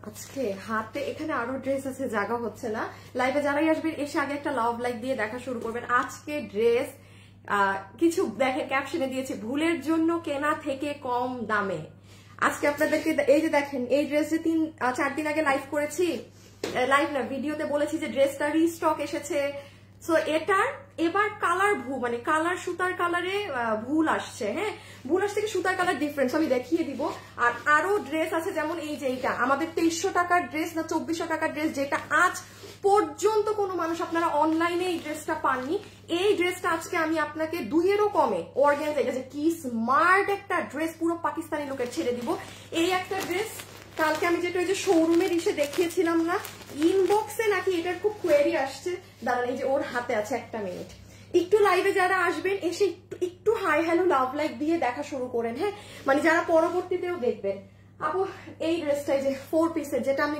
আজকে হাতে এখানে আরো ড্রেস আছে, জায়গা হচ্ছে না। লাইভে যারাই আসবেন এসে আগে একটা লাভ লাইক দিয়ে দেখা শুরু করবেন। আজকে ড্রেস কিছু দেখে ক্যাপশনে দিয়েছে, ভুলের জন্য কেনা থেকে কম দামে। আজকে আপনাদেরকে এই যে দেখেন, এই ড্রেস যে 3-4 দিন আগে লাইভ করেছি, লাইভ না ভিডিওতে বলেছি যে ড্রেসটা রিস্টক এসেছে। সো এটার এবার কালার মানে কালার সুতার কালারে ভুল আসছে। হ্যাঁ, ভুল আসছে, সুতার কালার ডিফারেন্স আমি দেখিয়ে দিব। আর আরো ড্রেস আছে, যেমন এই যে এইটা আমাদের 2300 টাকার ড্রেস না 2400 টাকার ড্রেস, যেটা আজ পর্যন্ত কোনো মানুষ আপনারা অনলাইনে এই ড্রেসটা পাননি। এই ড্রেসটা আজকে আমি আপনাকে 2-এরও কমে, অর্গানজা, এটা যে কি স্মার্ট একটা ড্রেস, পুরো পাকিস্তানি লোকের ছেড়ে দিব। এই একটা ড্রেস কালকে আমি যেটা ওই যে শোরুমের এসে দেখিয়েছিলাম না, ইনবক্সে নাকি এটার খুব কোয়েরি আসছে। দাঁড়ান, এই যে ওর হাতে আছে, একটা মিনিট। একটু লাইভে যারা আসবেন এসে একটু হাই হ্যালো লাভ লাইক দিয়ে দেখা শুরু করেন। হ্যাঁ, মানে যারা পরবর্তীতেও দেখবেন। আপু এই ড্রেসটাই যে 4 পিসের, যেটা আমি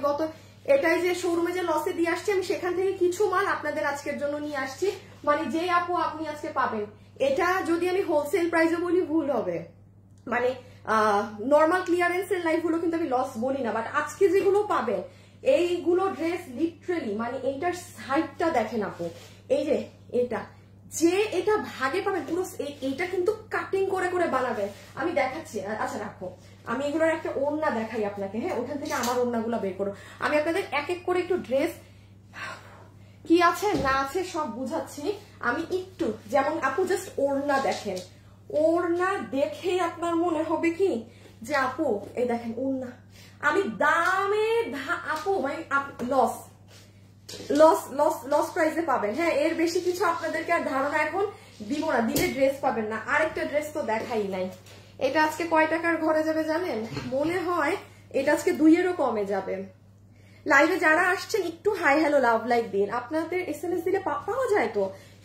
এটাই যে শোরুমে যে লসে দিয়ে আসছি, আমি সেখান থেকে কিছু মাল আপনাদের আজকের জন্য নিয়ে আসছি। মানে যে আপু আপনি আজকে পাবেন, এটা যদি আমি হোলসেল প্রাইসে বলি ভুল হবে। মানে নর্মাল ক্লিয়ারেন্সের লাইভ গুলো কিন্তু আমি লস বলি না, বাট আজকে যেগুলো পাবেন এইগুলো ড্রেস লিটারেলি, মানে এইটার সাইডটা দেখেন আপু, এই যে এটা ভাগে পাবেন পুরো। এইটা কিন্তু কাটিং করে করে বানাবেন, আমি দেখাচ্ছি। আচ্ছা রাখো, আমি এগুলোর একটা ওড়না দেখাই আপনাকে। হ্যাঁ, ওখান থেকে আমার ওড়নাগুলো বের করো, আমি আপনাদের এক এক করে একটু ড্রেস কি আছে না আছে সব বুঝাচ্ছি। আমি একটু, যেমন আপু জাস্ট ওড়না দেখেন, ওড়না দেখে আপনার মনে হবে কি যে আপু এই দেখেন ওড়না, আমি দামে আপু মানে লস লস লস লস প্রাইসে পাবেন। হ্যাঁ, এর বেশি কিছু আপনাদেরকে আর ধারণা এখন দিব না, দিলে ড্রেস পাবেন না। আরেকটা ড্রেস তো দেখাই নাই, এটা আজকে কয় টাকার ঘরে যাবে জানেন? মনে হয় এটা আজকে 2-এরও কমে যাবে। লাইভে যারা আসছেন একটু হাই হ্যালো লাভ লাইক দিন। আপনাদের SMS দিলে পাওয়া যায় তো,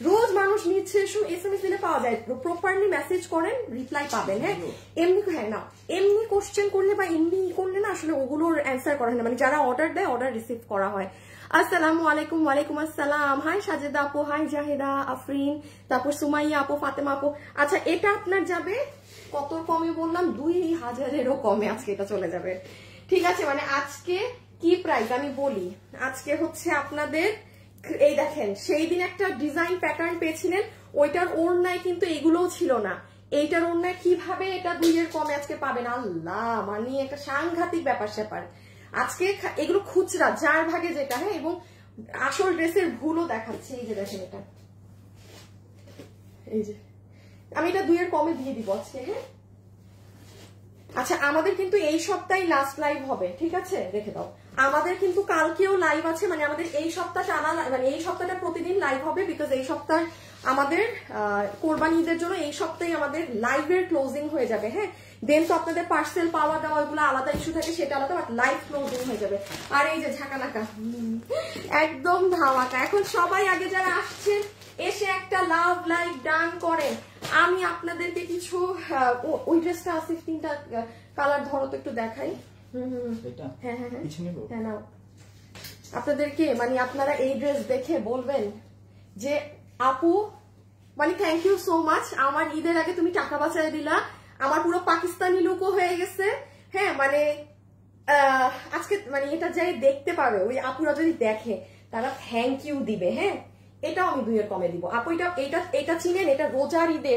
রোজ মানুষ নিচ্ছে, SMS দিলে পাওয়া যায়। প্রপারলি মেসেজ করেন, রিপ্লাই পাবেন। হ্যাঁ, এমনি হ্যাঁ না, এমনি কোশ্চেন করলে বা এমনি করলে না আসলে ওগুলোর অ্যান্সার করা হয় না। মানে যারা অর্ডার দেয় অর্ডার রিসিভ করা হয়। আসসালামু আলাইকুম। ওয়ালাইকুম আসসালাম। হাই সাজেদা আপু, হাই জাহিদা, আফরিন, তারপর সুমাইয়া আপু, ফাতেমা আপু। আচ্ছা, এটা আপনার যাবে কত কমে বললাম? 2000-এরও কমে আজকে এটা চলে যাবে। ঠিক আছে, মানে আজকে কি প্রাইস আমি বলি। আজকে হচ্ছে আপনাদের এই দেখেন, সেই দিন একটা ডিজাইন প্যাটার্ন পেয়েছিলেন, ওইটার ওড়নায় কিন্তু এগুলোও ছিল না। এইটার ওড়নায় কিভাবে এটা 2-এর কমে আজকে পাবেন? আল্লাহ, মানে একটা সাংঘাতিক ব্যাপার স্যাপার। আজকে এগুলো খুচরা, যার ভাগে যেটা। হ্যাঁ, এবং আসল ড্রেসের ভুলও দেখাচ্ছে। এই যে দেখেন, এটা এই যে আমি এটা 2-এর কমে দিয়ে দিব আজকে। হ্যাঁ, আচ্ছা, আমাদের কিন্তু এই সপ্তাহে লাস্ট লাইভ হবে, ঠিক আছে? দেখে দাও, আমাদের কিন্তু কালকেও লাইভ আছে। মানে আমাদের এই সপ্তাহে মানে এই সপ্তাহটা প্রতিদিন লাইভ হবে, বিকজ এই সপ্তাহে আমাদের কোরবানি ঈদের জন্য এই সপ্তাহে আমাদের লাইভের ক্লোজিং হয়ে যাবে। হ্যাঁ, দেন তো আপনাদের পার্সেল পাওয়া দেওয়া এগুলো আলাদা ইস্যু থাকে, সেটা আলাদা, বাট লাইভ ক্লোজিং হয়ে যাবে। আর এই যে ঝাঁকানাকা একদম ধামাকা। এখন সবাই আগে যারা আসছেন এসে একটা লাভ লাইক ডান করেন। আমি আপনাদেরকে কিছু ওই ড্রেসটা আছে 3টা কালার, ধরো তো একটু দেখাই। হ্যাঁ হ্যাঁ হ্যাঁ নাও। আপনাদেরকে মানে আপনারা এই ড্রেস দেখে বলবেন যে আপু মানে থ্যাংক ইউ সো মাচ, আমার ঈদের আগে তুমি টাকা বাঁচায় দিলা, আমার পুরো পাকিস্তানি লুকও হয়ে গেছে। হ্যাঁ, মানে আজকে মানে এটা যাই দেখতে পাবে, ওই আপুরা যদি দেখে তারা থ্যাংক ইউ দিবে। হ্যাঁ, এটাও আমি 2-এর কমে দিব আপু। এটা চিনেন, এটা রোজার ঈদে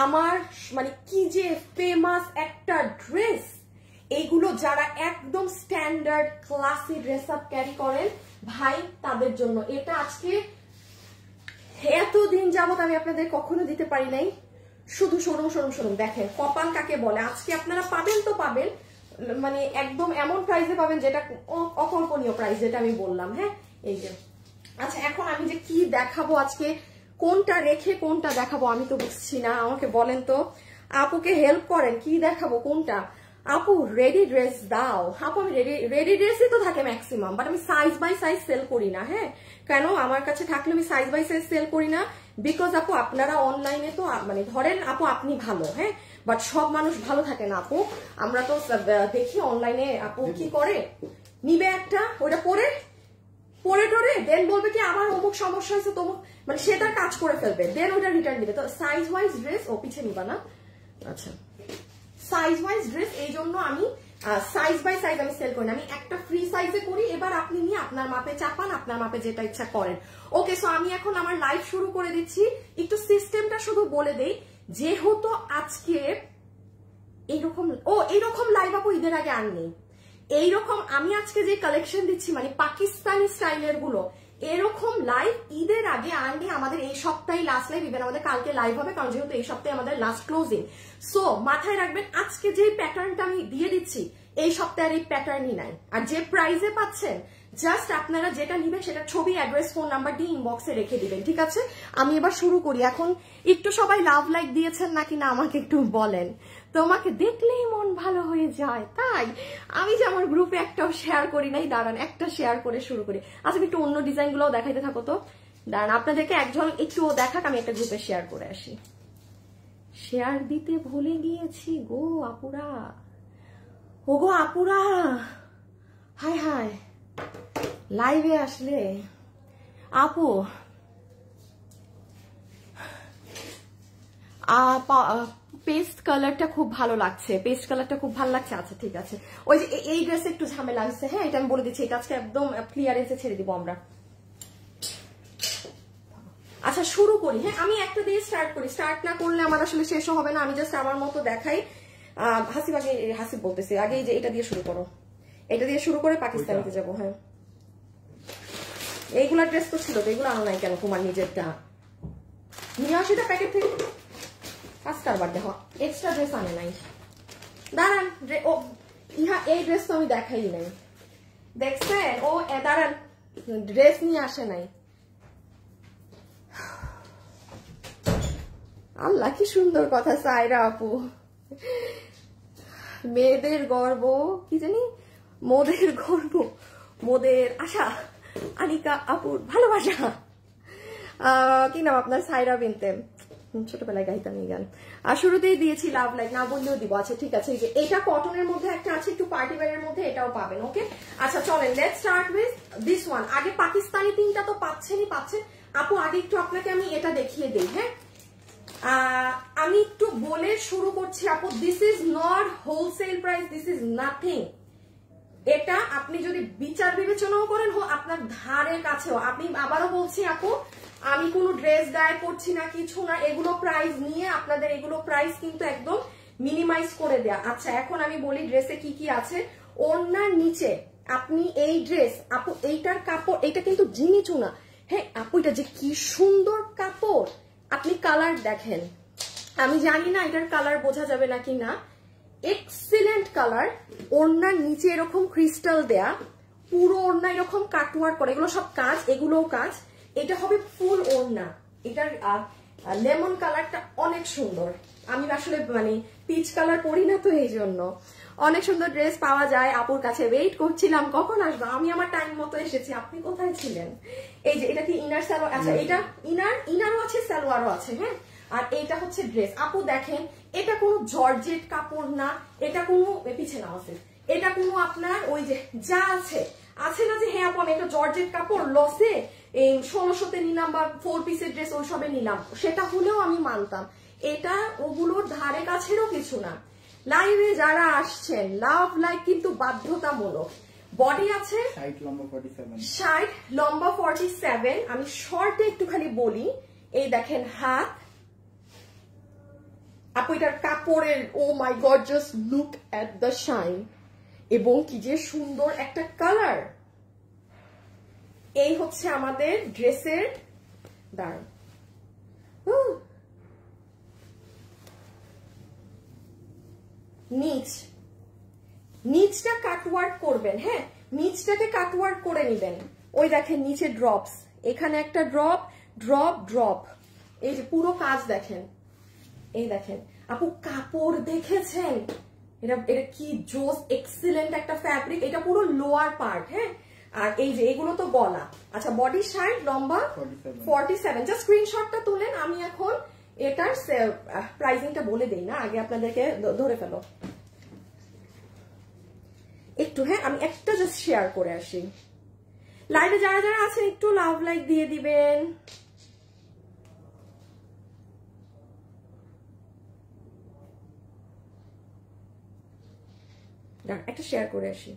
আমার মানে কি যে ফেমাস একটা ড্রেস। এইগুলো যারা একদম standard classy dress up carry করেন ভাই, তাদের জন্য এটা আজকে এতদিন যাবত আমি আপনাদের কখনো দিতে পারি নাই। শুধু শোরুম দেখেন, কপাল কাকে বলে। আজকে আপনারা পাবেন তো পাবেন, মানে একদম এমন প্রাইসে পাবেন যেটা অকল্পনীয় প্রাইস, যেটা আমি বললাম। হ্যাঁ, এই যে আচ্ছা, এখন আমি যে কি দেখাবো আজকে, কোনটা রেখে কোনটা দেখাবো আমি তো বুঝছি না। আমাকে বলেন তো, আপুকে হেল্প করেন, কি দেখাবো কোনটা। আপু রেডি ড্রেস দাও। আপু আমি রেডি ড্রেসই তো থাকে ম্যাক্সিমাম, বাট আমি সাইজ বাই সাইজ সেল করি না। হ্যাঁ, কেন আমার কাছে থাকলে আমি সাইজ বাই সাইজ সেল করি না? বিকজ আপু আপনারা অনলাইনে তো মানে ধরেন আপু আপনি ভালো, হ্যাঁ, বাট সব মানুষ ভালো থাকে না আপু। আমরা তো দেখি অনলাইনে আপু কি করে, নিবে একটা, ওটা পরে টোরে দেন বলবে কি আমার অমুক সমস্যা হয়েছে, তমুক, মানে সেটা কাজ করে ফেলবে, দেন ওটা রিটার্ন দিবে। তো সাইজ ওয়াইজ ড্রেস ও পিছিয়ে নিবা না। আচ্ছা, সাইজ ওয়াইজ ড্রেস এই জন্য আমি সাইজ বাই সাইজ আমি সেল করি না, আমি একটা ফ্রি সাইজে করি। এবার আপনি নিয়ে আপনার মাপে চাপান, আপনার মাপে যেটা ইচ্ছা করেন। ওকে, সো আমি এখন আমার লাইভ শুরু করে দিচ্ছি। একটু সিস্টেমটা শুধু বলে দেই, যেহেতু আজকে এইরকম লাইভ আপু ঈদের আগে আননি। এইরকম আমি আজকে যে কালেকশন দিচ্ছি মানে পাকিস্তানি স্টাইলের গুলো, এরকম লাইভ ঈদের আগে আননি। আমাদের এই সপ্তাহে লাস্ট লাইভ, ইভেন আমাদের কালকে লাইভ হবে, কারণ যেহেতু এই সপ্তাহে আমাদের লাস্ট ক্লোজিং। সো মাথায় রাখবেন, আজকে যে প্যাটার্নটা আমি দিয়ে দিচ্ছি এই সপ্তাহের এই প্যাটার্নই নাই। আর যে প্রাইজে পাচ্ছেন, জাস্ট আপনারা যেটা নিবেন সেটা ছবি, অ্যাড্রেস, ফোন নাম্বার দিয়ে ইনবক্সে রেখে দিবেন, ঠিক আছে? আমি এবার শুরু করি। এখন একটু সবাই লাভ লাইক দিয়েছেন নাকি না আমাকে একটু বলেন। তোমাকে দেখলেই মন ভালো হয়ে যায়, তাই আমি যে আমার গ্রুপে একটাও শেয়ার করি নাই। দাঁড়ান, একটা শেয়ার করে শুরু করি। আচ্ছা, একটু অন্য ডিজাইন গুলোও দেখাইতে থাকো তো। দাঁড়ান, আপনাদেরকে একজন একটু দেখাক, আমি একটা গ্রুপে শেয়ার করে আসি। শেয়ার দিতে ভুলে গিয়েছি গো আপুরা, ও গো আপুরা, হায় হায়, লাইভে আসলে আপু পেস্ট কালারটা খুব ভালো লাগছে, পেস্ট কালারটা খুব ভালো লাগছে। আচ্ছা ঠিক আছে, ওই যে এই ড্রেসে একটু ঝামেলা আসছে, হ্যাঁ এটা আমি বলে দিচ্ছি, এটা আজকে একদম ক্লিয়ারেন্সে ছেড়ে দিব আমরা। আচ্ছা শুরু করি, হ্যাঁ আমি একটা দিয়ে স্টার্ট করি, স্টার্ট না করলে আমার আসলে শেষও হবে না। আমি জাস্ট আমার মতো দেখাই। হাসিব আগে, হাসিব বলতেছি আগে, যে এটা দিয়ে শুরু করো, এটা দিয়ে শুরু করে পাকিস্তানিতে যাবো। হ্যাঁ এইগুলা ড্রেস তো ছিল, এগুলো আনো নাই কেন তোমার নিজেরটা? নিয়ে আসি এটা প্যাকেট থেকে, কাজ কারবার দেখো, এক্সট্রা ড্রেস আনে নাই। দাঁড়ান, ও ইহা এই ড্রেস তো আমি দেখাই নাই, দেখছেন? ও দাঁড়ান, ড্রেস নিয়ে আসে নাই। আল্লাহ কি সুন্দর কথা, সাইরা আপু, মেয়েদের গর্ব, কি জানি মোদের গর্ব, মোদের আশা, আনিকা আপুর ভালোবাসা। কি নাম আপনার? সাইরা বিনতে, ছোটবেলায় গাইতাম এই গান। আর শুরুতেই দিয়েছি লাভ লাইক, না বললেও দিব। আচ্ছা ঠিক আছে, এই যে এটা কটনের মধ্যে একটা আছে, একটু পার্টি ওয়্যারের মধ্যে, এটাও পাবেন। ওকে আচ্ছা চলেন, let's start with this one. আগে পাকিস্তানি তিনটা তো পাচ্ছেন আপু। আগে একটু আপনাকে আমি এটা দেখিয়ে দিই। হ্যাঁ আমি একটু বলে শুরু করছি আপু, this is not wholesale price, this is nothing. এটা আপনি যদি বিচার বিবেচনাও করেন, আপনার ধারে কাছেও, আপনি আবারও বলছি আপু, আমি কোনো ড্রেস গায়ে পড়ছি না, কিছু না, এগুলো প্রাইস নিয়ে আপনাদের এগুলো প্রাইস কিন্তু একদম মিনিমাইজ করে দেয়া। আচ্ছা এখন আমি বলি ড্রেসে কি কি আছে। ওড়নার নিচে আপনি এই ড্রেস আপু, এইটার কাপড়, এটা কিন্তু জিনিচু না, হ্যাঁ আপু এটা যে কি সুন্দর কাপড়, আপনি কালার দেখেন, আমি জানি না এটার কালার বোঝা যাবে নাকি না, এক্সিলেন্ট কালার। ওড়নার নিচে এরকম ক্রিস্টাল দেয়া, পুরো ওড়না এরকম কাটওয়ার্ক করে, এগুলো সব কাজ, এগুলোও কাজ। এটা হবে ফুল ওড়না। এটার লেমন কালারটা অনেক সুন্দর, আমি আসলে মানে পিচ কালার পরি না তো এই জন্য। অনেক সুন্দর ড্রেস পাওয়া যায় আপুর কাছে, ওয়েট করছিলাম কখন আসবো, আমি আমার টাইম মতো এসেছি, আপনি কোথায় ছিলেন? এই যে এটা কি ইনার সালোয়ার? আচ্ছা এটা ইনারও আছে, সালোয়ারও আছে। হ্যাঁ আর এইটা হচ্ছে ড্রেস। আপু দেখেন, এটা কোনো জর্জেট কাপড় না, এটা কোনো পিছে না আছে, এটা কোনো আপনার ওই যে যা আছে না যে হ্যাঁ আপু আমি একটা জর্জেট কাপড় লসে এই 1600-তে নিলাম বা 4 পিসের ড্রেস ওইসবে নিলাম, সেটা হলেও আমি মানতাম। এটা ওগুলোর ধারে কাছেরও কিছু না। লাইভে যারা আসছেন, লাভ লাইক কিন্তু বাধ্যতামূলক। বডি আছে 60 লম্বা 47। আমি শর্টে একটুখানি বলি, এই দেখেন হাত আপু, এটার কাপড়ের oh my god, just look at the shine, এবং কি যে সুন্দর একটা কালার। এই হচ্ছে আমাদের ড্রেসের দাঁড়ান, নিচটা কাটওয়ার্ক করবেন। হ্যাঁ নিচটাকে কাটওয়ার্ক করে নিবেন। ওই দেখেন নিচে ড্রপস, এখানে একটা ড্রপ ড্রপ ড্রপ, এই যে পুরো কাজ দেখেন। এই দেখেন আপু কাপড় দেখেছেন, এটা কি জোস, এক্সিলেন্ট একটা ফ্যাব্রিক। এটা পুরো লোয়ার পার্ট। হ্যাঁ আর এই যে এগুলো তো গলা। আচ্ছা বডি 60 লম্বা 47। জাস্ট স্ক্রিনশটটা তুলেন। আমি এখন এটার প্রাইসিংটা বলে দেই না, আগে আপনাদেরকে ধরে ফেলো একটু। হ্যাঁ আমি একটা জাস্ট শেয়ার করে আসি। লাইভে যারা যারা আছেন একটু লাভ লাইক দিয়ে দিবেন। একটা শেয়ার করে আসি।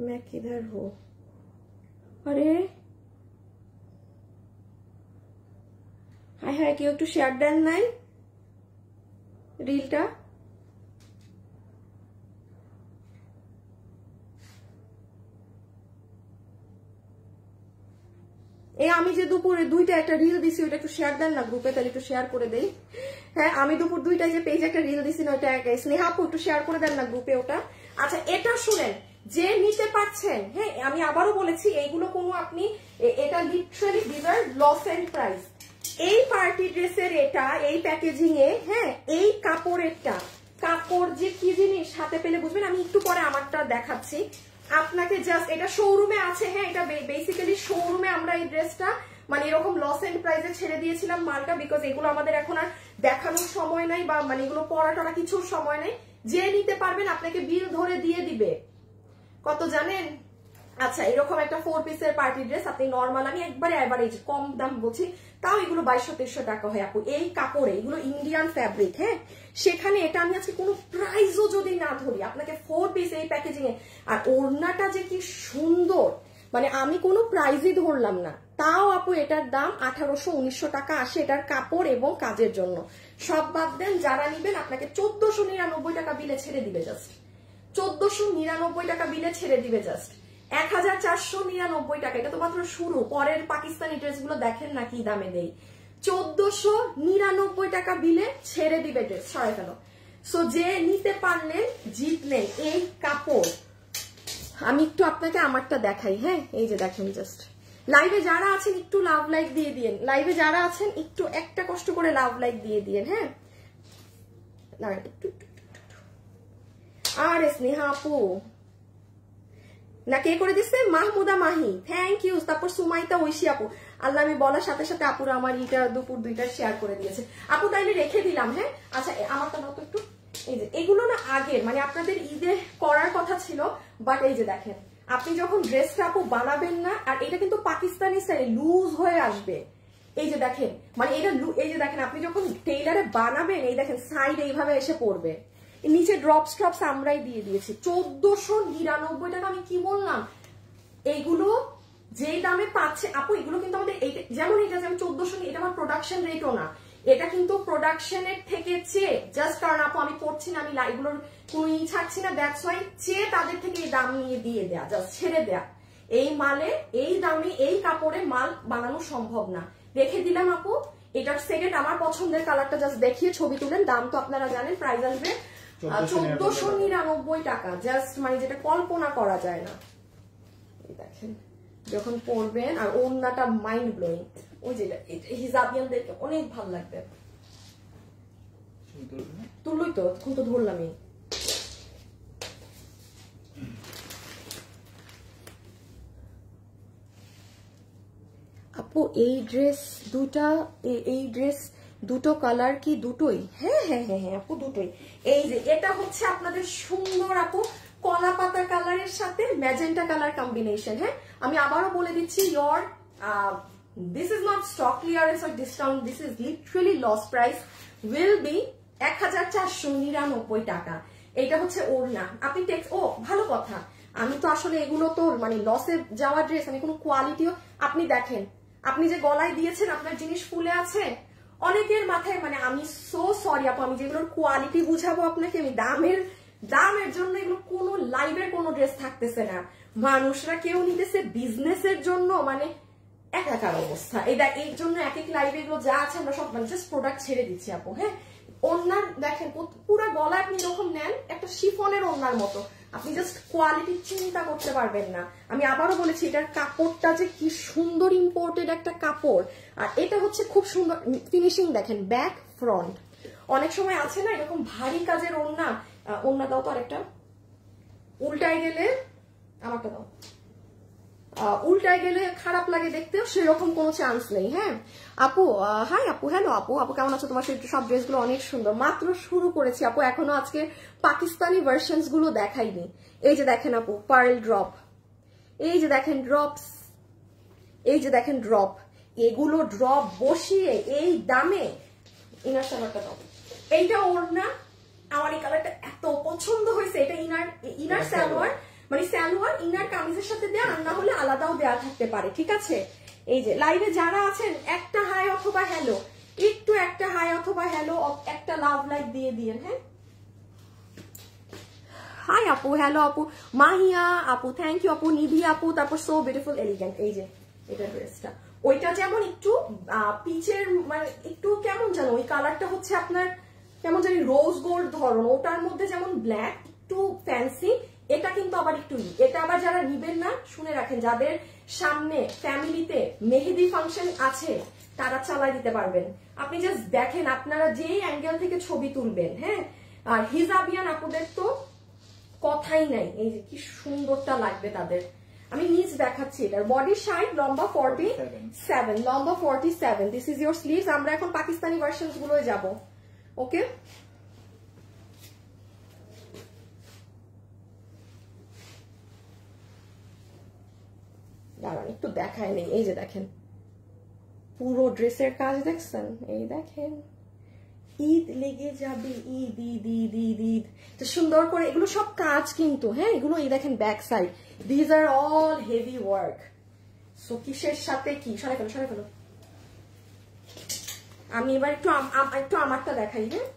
मैं किधर हूँ? अरे হাই হাই, কেউ একটু শেয়ার দেন নাই রিলটা? আমি যে দুপুরে 2টা একটা রিল দিছি ওইটা একটু শেয়ার দেন না গ্রুপে, তাহলে একটু শেয়ার করে দেই। হ্যাঁ, আমি দুপুর 2টায় যে পেজে একটা রিল দিছি না, ওইটা স্নেহা আপু একটু শেয়ার করে দেন না গ্রুপে ওটা। আচ্ছা, এটা শুনেন, যে নিতে পারছেন, হ্যাঁ আমি আবারও বলেছি এইগুলো কোনো আপনি, এটা লিটারালি দিস আর লস এন্ড প্রাইস। এই পার্টি ড্রেসের এটা এই প্যাকেজিং এ, হ্যাঁ এই কাপড়েরটা, কাপড় যে কি জিনিস হাতে পেলে বুঝবেন। আমি একটু পরে আমারটা দেখাচ্ছি আপনাকে, জাস্ট এটা শোরুমে আছে। হ্যাঁ, এটা বেসিক্যালি শোরুমে আমরা এই ড্রেসটা মানে এরকম লস এন্ড প্রাইসে ছেড়ে দিয়েছিলাম মালটা, বিকজ এগুলো আমাদের এখন আর দেখানোর সময় নাই, বা মানে এগুলো পরা টরা কিছুর সময় নাই। যে নিতে পারবেন আপনাকে বিল ধরে দিয়ে দিবে কত জানেন? আচ্ছা, এরকম একটা 4 পিসের পার্টি ড্রেস আপনি নর্মাল, আমি একবারে অ্যাভারেজ কম দাম বলছি, তাও এগুলো 2200-2300 টাকা হয় আপু। এই কাপড়ে এগুলো ইন্ডিয়ান ফ্যাব্রিক, হ্যাঁ সেখানে এটা আমি আজকে কোনো প্রাইসও যদি না ধরি আপনাকে 4 পিস এই প্যাকেজিং এ, আর ওড়নাটা যে কি সুন্দর, মানে আমি কোনো প্রাইসই ধরলাম না, তাও আপু এটার দাম 1800-1900 টাকা আসে এটার কাপড় এবং কাজের জন্য। সব বাদ দেন, যারা নিবেন আপনাকে 1499 টাকা বিলে ছেড়ে দিবে, জাস্ট 1499 টাকা বিলে ছেড়ে দিবে, জাস্ট 1499 টাকা। এটা তো মাত্র শুরু, পরের পাকিস্তানি ড্রেসগুলো দেখেন না কি দামে দেই। 1499 টাকা বিলে ছেড়ে দিবে ড্রেস, সরাই ফেলো। সো যে নিতে পারলেন জিতলেন। এই কাপড় আমি একটু আপনাকে আমারটা দেখাই, হ্যাঁ এই যে দেখেন, জাস্ট লাইভে যারা আছেন একটু লাভ লাইক দিয়ে দিয়েন, লাইভে যারা আছেন একটু একটা কষ্ট করে লাভ লাইক দিয়ে দিয়েন, হ্যাঁ। আরে স্নেহা আপু না, কে করে দিচ্ছে? Mahmuda Mahi, thank you. তারপর সুমাইতা ঐশী আপু, আল্লাহ আমি বলার সাথে সাথে আপুরা আমার ইটা দুপুর 2টা শেয়ার করে দিয়েছে আপু, তাইলে রেখে দিলাম। হ্যাঁ আচ্ছা, আমারটা নাও তো একটু। এই যে এগুলো না আগের, মানে আপনাদের ঈদে করার কথা ছিল, বাট এই যে দেখেন আপনি যখন ড্রেসটা আপু বানাবেন না, আর এটা কিন্তু পাকিস্তানি স্টাইলে লুজ হয়ে আসবে। এই যে দেখেন, মানে এটা এই যে দেখেন আপনি যখন টেইলারে বানাবেন, এই দেখেন সাইড এইভাবে এসে পড়বে, নিচে ড্রপস ট্রপস আমরাই দিয়ে দিয়েছি। 1499 টাকা। আমি কি বললাম, এইগুলো যেই দামে পাচ্ছে আপু, এগুলো কিন্তু আমাদের যেমন এটা যেমন 1400, এটা আমার প্রোডাকশন রেটও না, এটা কিন্তু প্রোডাকশনের থেকে চেয়ে, জাস্ট কারণ আপু আমি পড়ছি না, আমি এগুলোর কোনো ছাড়ছি না, দ্যাটস ওয়াই চেয়ে তাদের থেকে এই দাম নিয়ে দিয়ে দেয়া, জাস্ট ছেড়ে দেয়া। এই মালে এই দামে এই কাপড়ে মাল বানানো সম্ভব না। রেখে দিলাম আপু। এটার সেকেন্ড আমার পছন্দের কালারটা জাস্ট দেখিয়ে ছবি তুলেন, দাম তো আপনারা জানেন, প্রাইস আসবে 1499 টাকা, জাস্ট মানে যেটা কল্পনা করা যায় না। দেখেন যখন পরবেন, আর ওড়নাটা মাইন্ড ব্লোয়িং, ওই যে হিজাবিয়ানদেরকে অনেক ভালো লাগবে। তুলই তো, এখন তো ধরলামই। আপু এই ড্রেস দুটো কালার কি? দুটোই? হ্যাঁ হ্যাঁ হ্যাঁ হ্যাঁ আপু দুটোই। এই যে এটা হচ্ছে আপনাদের সুন্দর আপু কলা পাতা কালারের সাথে ম্যাজেন্টা কালার কম্বিনেশন। হ্যাঁ আমি আবারও বলে দিচ্ছি, this is not stock clearance or discount, this is literally loss price, will be 1499 টাকা। এটা হচ্ছে ওড়না। আপনি ভালো কথা, আমি তো আসলে এগুলো তো মানে লসে যাওয়া ড্রেস, আমি কোনো কোয়ালিটিও, আপনি দেখেন আপনি যে গলায় দিয়েছেন আপনার জিনিস ফুলে আছে। অনেকের মাথায় মানে আমি সো সরি আপু, আমি যেগুলোর কোয়ালিটি বুঝাবো আপনাকে, আমি দামের জন্য এগুলো কোনো লাইভের কোনো ড্রেস থাকতেছে না, মানুষরা কেউ নিতেছে বিজনেসের জন্য, মানে একাকার অবস্থা। এই জন্য এক এক লাইভে এগুলো যা আছে আমরা সব মানে জাস্ট প্রোডাক্ট ছেড়ে দিচ্ছি আপু। হ্যাঁ ওড়নার দেখেন পুরো গলা আপনি যখন নেন একটা শিফনের ওড়নার মতো, আপনি জাস্ট কোয়ালিটি চিন্তা করতে পারবেন না। আমি আবারও বলেছি এটার কাপড়টা যে কি সুন্দর, ইম্পোর্টেড একটা কাপড়, আর এটা হচ্ছে খুব সুন্দর ফিনিশিং। দেখেন ব্যাক ফ্রন্ট, অনেক সময় আছে না এরকম ভারী কাজের ওড়না দাও তো আরেকটা, উল্টায় গেলে আমারটা দাও, উল্টায় গেলে খারাপ লাগে দেখতেও, সেরকম কোনো চান্স নেই। হ্যাঁ আপু হাই আপু, হ্যালো আপু, আপু কেমন আছো? তোমার সব ড্রেসগুলো অনেক সুন্দর, মাত্র শুরু করেছি আপু, এখনো আজকে পাকিস্তানি ভার্সনস গুলো দেখাইনি। এই যে দেখেন আপু পার্ল ড্রপ, এই যে দেখেন ড্রপস, এই যে দেখেন ড্রপ, এগুলো ড্রপ বসিয়ে এই দামে। ইনার সালোয়ারটা দাও, এইটা ওড়না, আমার এই কালারটা এত পছন্দ হয়েছে। এটা ইনার সালোয়ার, মানে সালোয়ার ইনার কামিজের সাথে দেয়া, আর না হলে আলাদাও দেয়া থাকতে পারে, ঠিক আছে। এই যে লাইভে যারা আছেন একটা হাই অথবা হ্যালো, একটু একটা হাই অথবা হ্যালো, একটা লাভ লাইক দিয়ে দিয়েন। হ্যাঁ, হাই আপু, হ্যালো আপু, মাহিয়া আপু, থ্যাংক ইউ আপু, নিধি আপু, তারপর সো বিউটিফুল এলিগেন্ট। এই যে এটা ড্রেসটা, ওইটা যেমন একটু পিচের, মানে একটু কেমন জানো ওই কালারটা হচ্ছে আপনার কেমন জানি রোজ গোল্ড ধরন, ওটার মধ্যে যেমন ব্ল্যাক একটু ফ্যান্সি, এটা কিন্তু আবার একটু, এটা আবার যারা নিবেন না শুনে রাখেন, যাদের সামনে ফ্যামিলিতে মেহেদি ফাংশন আছে তারা চালাই দিতে পারবেন। আপনি জাস্ট দেখেন আপনারা যেই অ্যাঙ্গেল থেকে ছবি তুলবেন। হ্যাঁ, আর হিজাবিয়ান আপুদের তো কথাই নাই, এই যে কি সুন্দরটা লাগবে তাদের। আমি নিচ দেখাচ্ছি, এটার বডি সাইড লম্বা 47, লম্বা 47। This is your sleeves. আমরা এখন পাকিস্তানি ভার্সনস গুলোয় যাব। ওকে, দাঁড়ান একটু দেখায় নেই। এই যে দেখেন পুরো ড্রেসের কাজ দেখছেন, এই দেখেন ঈদ লেগে যাবে, ঈদ ঈদ ঈদ ঈদ ঈদ, তো সুন্দর করে এগুলো সব কাজ কিন্তু। হ্যাঁ, এগুলো এই দেখেন back side, these are all heavy work. So কিসের সাথে কি, সরে ফেলো সরে ফেলো। আমি এবার একটু আমারটা দেখাই। হ্যাঁ,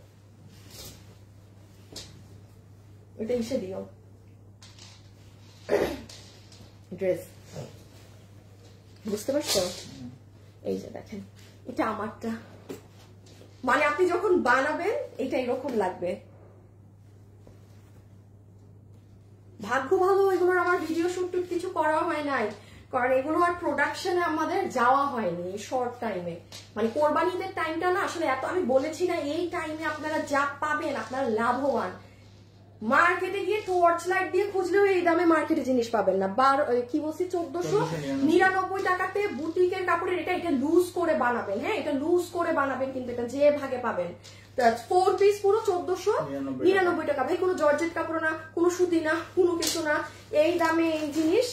ওইটা এসে দিও ড্রেস, বুঝতে পারছো? এই যে দেখেন এটা আমারটা, মানে আপনি যখন বানাবেন এটা এরকম লাগবে। ভাগ্য ভালো এগুলোর আমার ভিডিও শুট টুট কিছু করা হয় নাই, কারণ এগুলো আর প্রোডাকশনে আমাদের যাওয়া হয়নি শর্ট টাইমে। মানে কোরবানিদের টাইমটা না আসলে এত, আমি বলেছি না এই টাইমে আপনারা যা পাবেন আপনারা লাভবান। মার্কেটে গিয়ে টর্চ লাইট দিয়ে খুঁজলেও এই দামে মার্কেটে জিনিস পাবেন না। কি বলছি 1499 টাকাতে বুটিকের কাপড়ের এটা লুজ করে বানাবেন। হ্যাঁ, এটা লুজ করে বানাবেন, কিন্তু এটা যে ভাগে পাবেন 4 পিস পুরো 1499 টাকা। ভাই কোনো জর্জেট কাপড় না, কোনো সুতি না, কোনো কিছু না, এই দামে এই জিনিস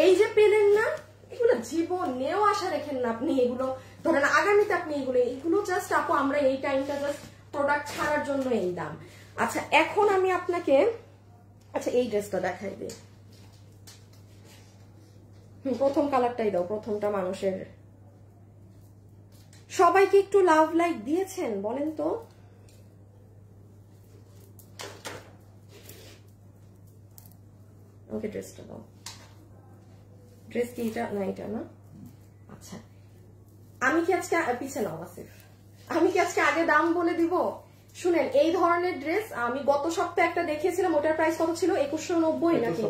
এই যে পেলেন না, এগুলো জীবনেও আশা রেখেন না আপনি। এগুলো ধরেন আগামীতে আপনি এগুলো জাস্ট আপু আমরা এই টাইমটা জাস্ট প্রোডাক্ট ছাড়ার জন্য এই দাম। আচ্ছা, এখন আমি আপনাকে এই ড্রেসটা দেখাই দিই। প্রথম কালারটাই দাও, প্রথমটা মানুষের। সবাইকে একটু লাভ লাইক দিয়েছেন বলেন তো? ওকে, ড্রেসটা দাও। ড্রেস কি এটা না? এটা না। আচ্ছা, আমি কি আজকে পিছে নাও আসিফ, আমি কি আজকে আগে দাম বলে দিব? শুনেন, এই ধরনের ড্রেস আমি গত সপ্তাহে একটা দেখিয়েছিলাম, ওটার প্রাইস কত ছিল? 2190 নাকি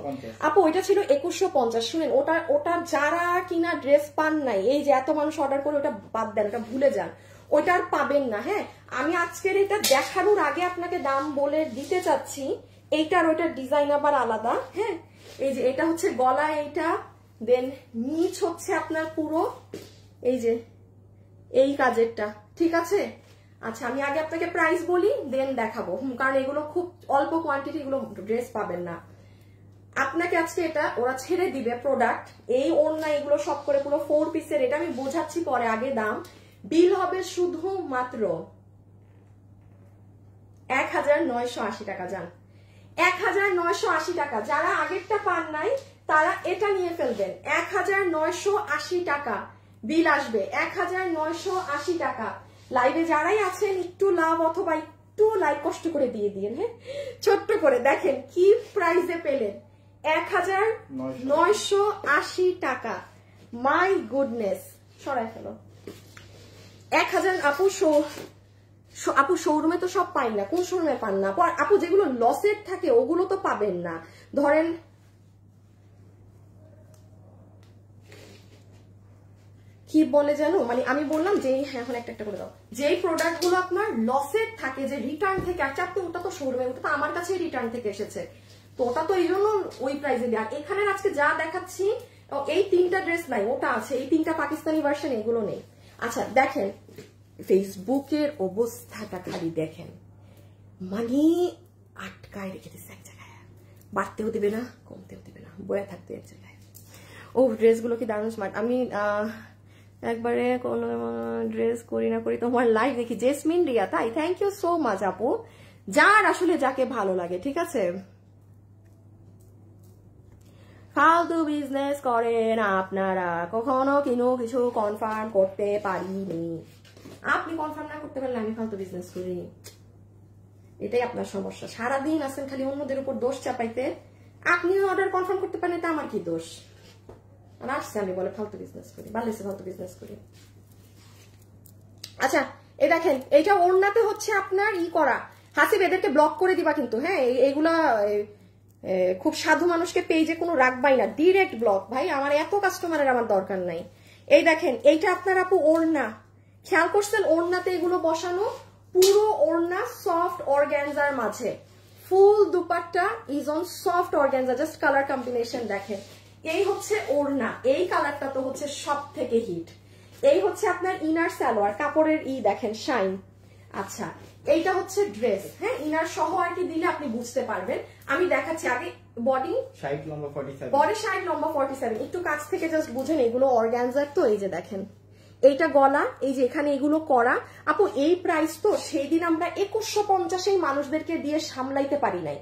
আপু? ওইটা ছিল 2150। শুনেন, ওটা যারা কিনা ড্রেস পান নাই, এই যে এত মানুষ অর্ডার করে, ওটা বাদ দেন, ওটা ভুলে যান, ওইটা আর পাবেন না। হ্যাঁ, আমি আজকের এটা দেখানোর আগে আপনাকে দাম বলে দিতে চাচ্ছি। এইটার ওইটার ডিজাইন আবার আলাদা। হ্যাঁ, এই যে এটা হচ্ছে গলা, এইটা দেন নিচ হচ্ছে আপনার পুরো এই যে এই কাজেরটা, ঠিক আছে? আচ্ছা, আমি আগে আপনাকে প্রাইস বলি দেন দেখাবো, কারণ এগুলো খুব অল্প কোয়ান্টিটি, এগুলো ড্রেস পাবেন না। আপনাকে আজকে এটা ওরা ছেড়ে দিবে প্রোডাক্ট, এই ওড়না এগুলো সব করে পুরো 4 পিসের, এটা আমি বোঝাচ্ছি পরে, আগে দাম। বিল হবে শুধু মাত্র 1980 টাকা। যান 1980 টাকা। যারা আগেরটা পান নাই তারা এটা নিয়ে ফেলবেন। 1980 টাকা বিল আসবে, 1980 টাকা। লাইভে যারাই আছেন একটু লাভ অথবা একটু লাইক কষ্ট করে দিয়ে দিন। হ্যাঁ, ছোট্ট করে দেখেন কি প্রাইসে পেলেন, 1980 টাকা। মাই গুডনেস, সরাই ফেলো। 1000 আপু শোরুমে তো সব পাই না, কোন শোরুমে পান না আপু? যেগুলো লসের থাকে ওগুলো তো পাবেন না। ধরেন কি বলে জানো, মানে আমি বললাম যে এখন একটা করে দাও, যেই প্রোডাক্ট গুলো আপনার লসের থাকে, যে রিটার্ন থেকে আসছে, আপনি ওটা তো শোরুমে, ওটা তো আমার কাছে রিটার্ন থেকে এসেছে, তো ওটা তো এই জন্য ওই প্রাইসে দেয়। আর এখানে আজকে যা দেখাচ্ছি, এই 3টা ড্রেস নাই, ওটা আছে, এই 3টা পাকিস্তানি ভার্সন, এগুলো নেই। আচ্ছা দেখেন ফেসবুকের অবস্থাটা খালি দেখেন, মানে আটকায় রেখে দিচ্ছে এক জায়গায়, বাড়তেও দিবে না কমতেও দিবে না, বয়ে থাকতে এক জায়গায়। ও ড্রেসগুলো কি দারুণ স্মার্ট। আমি একবারে কোনো ড্রেস করি না করি তোমার লাইভ দেখি। জেসমিন রিয়া, তাই? থ্যাংক ইউ সো মাচ আপু। যার আসলে যাকে ভালো লাগে, ঠিক আছে? ফালতু বিজনেস করেন আপনারা, কখনো কিছু কনফার্ম করতে পারিনি। আপনি কনফার্ম না করতে পারলে আমি ফালতু বিজনেস করি, এটাই আপনার সমস্যা। সারাদিন আছেন খালি অন্যদের উপর দোষ চাপাইতে। আপনি অর্ডার কনফার্ম করতে পারেন, এটা আমার কি দোষ? আর আসছে আমি বলে ফালতু বিজনেস করি, বাংলাদেশে ফালতু বিজনেস করি। আচ্ছা এই দেখেন, এইটা ওড়নাতে হচ্ছে আপনার করা। হাসিব এদেরকে ব্লক করে দিবা কিন্তু, হ্যাঁ? এইগুলা খুব সাধু মানুষকে পেজে কোনো রাখবাই না, ডিরেক্ট ব্লক। ভাই আমার এত কাস্টমারের আমার দরকার নাই। এই দেখেন, এইটা আপনার আপু ওড়না, খেয়াল করছেন? ওড়নাতে এগুলো বসানো, পুরো ওড়না সফট অর্গানজার মাঝে, full dupatta is on soft organza. Just colour combination দেখেন। এই হচ্ছে ওড়না, এই কালারটা তো হচ্ছে সব থেকে হিট। এই হচ্ছে আপনার ইনার সালোয়ার, কাপড়ের দেখেন শাইন। আচ্ছা এইটা হচ্ছে ড্রেস, হ্যাঁ? ইনার সহ আর কি দিলে আপনি বুঝতে পারবেন। আমি দেখাচ্ছি আগে। বডি 60 লম্বা 47, বডি 60 লম্বা 47। একটু কাছ থেকে জাস্ট বুঝেন, এগুলো অর্গানজার তো। এই যে দেখেন, এইটা গলা, এই যে এখানে এগুলো করা। আপু এই প্রাইস তো সেই দিন আমরা 2150 মানুষদেরকে দিয়ে সামলাইতে পারি নাই।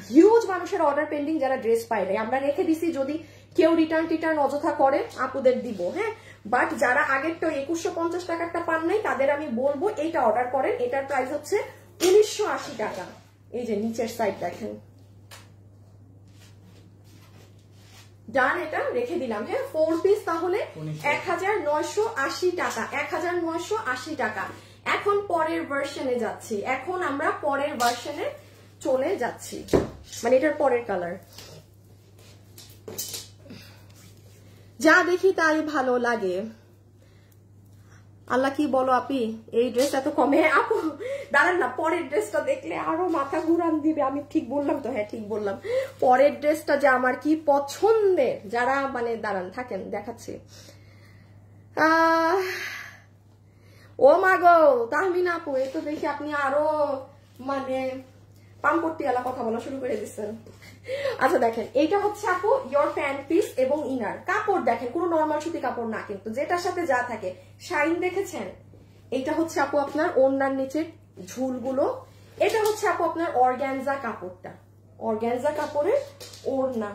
হিউজ মানুষের অর্ডার পেন্ডিং, যারা ড্রেস পায় নাই। আমরা রেখে দিছি, যদি কেউ রিটার্ন অযথা করে আপুদের দিব, হ্যাঁ? বাট যারা আগেরটা 2150 টাকারটা পান নাই, তাদের আমি বলবো এইটা অর্ডার করেন। এটার প্রাইস হচ্ছে 1980 টাকা। এই যে নিচের সাইড দেখেন, ডান, এটা রেখে দিলাম, হ্যাঁ? 4 পিস তাহলে 1980 টাকা, 1980 টাকা। এখন পরের ভার্সনে যাচ্ছি, এখন আমরা পরের ভার্সনে চলে যাচ্ছি, মানে এটার পরের কালার। যা দেখি তাই ভালো লাগে। আল্লাহ কি বলো আপি, এই ড্রেস এত কমে? আপু দাঁড়ান না, পরের ড্রেসটা দেখলে আরো মাথা ঘুরান দিবে। আমি ঠিক বললাম তো? হ্যাঁ ঠিক বললাম। পরের ড্রেসটা যে আমার কি পছন্দের, যারা মানে দাঁড়ান থাকেন দেখাচ্ছি। ও মা গো তাহমিনা আপু, এই তো দেখি আপনি আরো মানে পাম্পট্টিওয়ালা কথা বলা শুরু করে দিচ্ছেন। আচ্ছা দেখেন, এইটা হচ্ছে আপু ইয়োর প্যান্ট পিস এবং ইনার। কাপড় দেখেন, কোনো নর্মাল সুতি কাপড় না কিন্তু, যেটার সাথে যা থাকে শাইন দেখেছেন। এইটা হচ্ছে আপু আপনার ওড়নার নিচের ঝুলগুলো। এটা হচ্ছে আপু আপনার অর্গানজা কাপড়টা, অর্গানজা কাপড়ের ওড়না,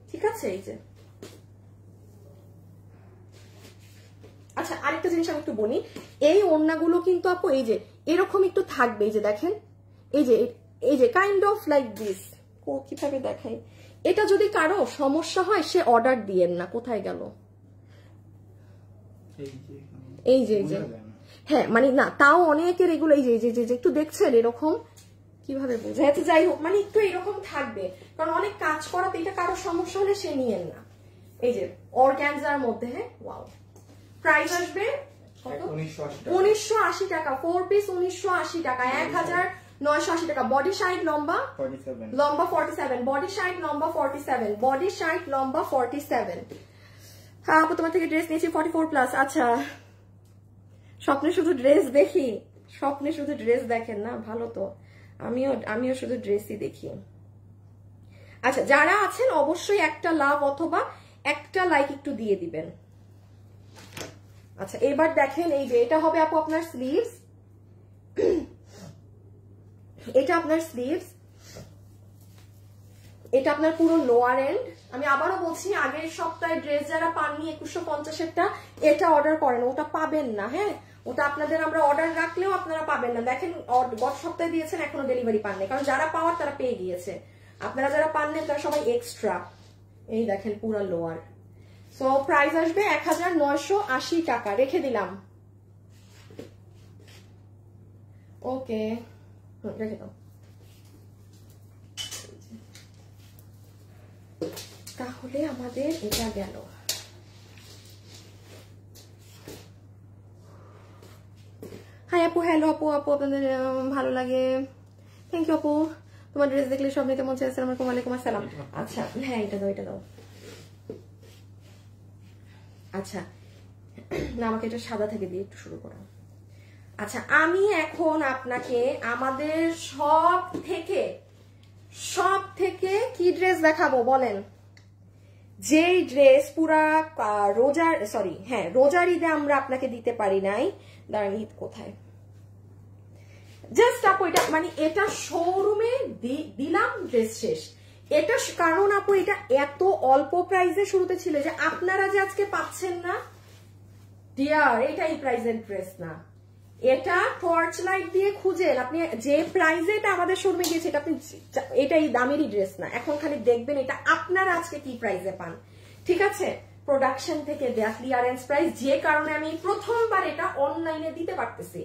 ঠিক আছে? এই যে আচ্ছা আরেকটা জিনিস আমি একটু বলি, এই ওড়নাগুলো কিন্তু আপু এই যে এরকম একটু থাকবে। এই যে দেখেন, এই যে কাইন্ড অফ লাইক দিস। কিভাবে দেখাই? এটা যদি কারো সমস্যা হয়, সে অর্ডার দিয়েন না। কোথায় গেল? এই যে হ্যাঁ মানে না, তাও অনেকের এগুলো এই যে একটু দেখছেন এরকম, কিভাবে বোঝা? আচ্ছা যাই হোক, মানে একটু এরকম থাকবে, কারণ অনেক কাজ করাতে এটা কারো সমস্যা হলে সে নিয়েন না। এই যে অর্গানজার মধ্যে, হ্যাঁ ওয়াও। প্রাইস আসবে 1980 টাকা, 4 পিস 1980 টাকা, 1980 টাকা। বডি 60 লম্বা 47, বডি 60 লম্বা 47, বডি 60 লম্বা 47। হ্যাঁ আপু তোমার থেকে ড্রেস নিয়েছি 44+। আচ্ছা স্বপ্নে শুধু ড্রেস দেখি, স্বপ্নে শুধু ড্রেস দেখেন না, ভালো তো। আমিও শুধু ড্রেসই দেখি। আচ্ছা যারা আছেন অবশ্যই একটা লাভ অথবা একটা লাইক একটু দিয়ে দিবেন। আচ্ছা এবার দেখেন, এই যে এটা হবে আপু আপনার স্লিভস, এটা আপনার স্লিভস, এটা আপনার পুরো লোয়ার এন্ড। আমি আবারও বলছি, আগের সপ্তাহে ড্রেস যারা পাননি 2150-এরটা, এটা অর্ডার করেন, ওটা পাবেন না, হ্যাঁ? ওটা আপনাদের আমরা অর্ডার রাখলেও আপনারা পাবেন না। দেখেন গত সপ্তাহে দিয়েছেন, এখনো ডেলিভারি পাননি, কারণ যারা পাওয়ার তারা পেয়ে গিয়েছে। আপনারা যারা পাননি তারা সবাই এক্সট্রা। এই দেখেন পুরো লোয়ার। সো প্রাইস আসবে 1980 টাকা, রেখে দিলাম। ওকে রেখে দাও। তাহলে আমাদের এটা গেল। হাই আপু, হ্যালো আপু, আপনাদের ভালো লাগে, থ্যাংক ইউ আপু। তোমার ড্রেস দেখলে সব নিতে মন চাইছে। ওয়ালাইকুম আসসালাম। আচ্ছা হ্যাঁ এটা দাও, এটা দাও। আচ্ছা না, আমাকে এটা সাদা থেকে দিয়ে একটু শুরু করো। আচ্ছা আমি এখন আপনাকে আমাদের সব থেকে কি ড্রেস দেখাবো বলেন? যেই ড্রেস পুরা রোজার রোজার ঈদে আমরা আপনাকে দিতে পারি নাই। দাঁড়ান, ঈদ কোথায়, জাস্ট আপু এটা মানে এটা শোরুমে দিলাম, ড্রেস শেষ। এটা কারণ আপু এটা এত অল্প প্রাইসে শুরুতে ছিল যে আপনারা যে আজকে পাচ্ছেন না ডিয়ার, এটা এই প্রাইসের ড্রেস না। এটা টর্চ লাইট দিয়ে খুঁজেন আপনি যে প্রাইসে এটা আমাদের শোরুমে গিয়েছে, এটা আপনি এটা এই দামেরই ড্রেস না। এখন খালি দেখবেন এটা আপনারা আজকে কি প্রাইসে পান, ঠিক আছে? প্রোডাকশন থেকে দেয়া ক্লিয়ারেন্স প্রাইস, যে কারণে আমি প্রথমবার এটা অনলাইনে দিতে পারতেছি।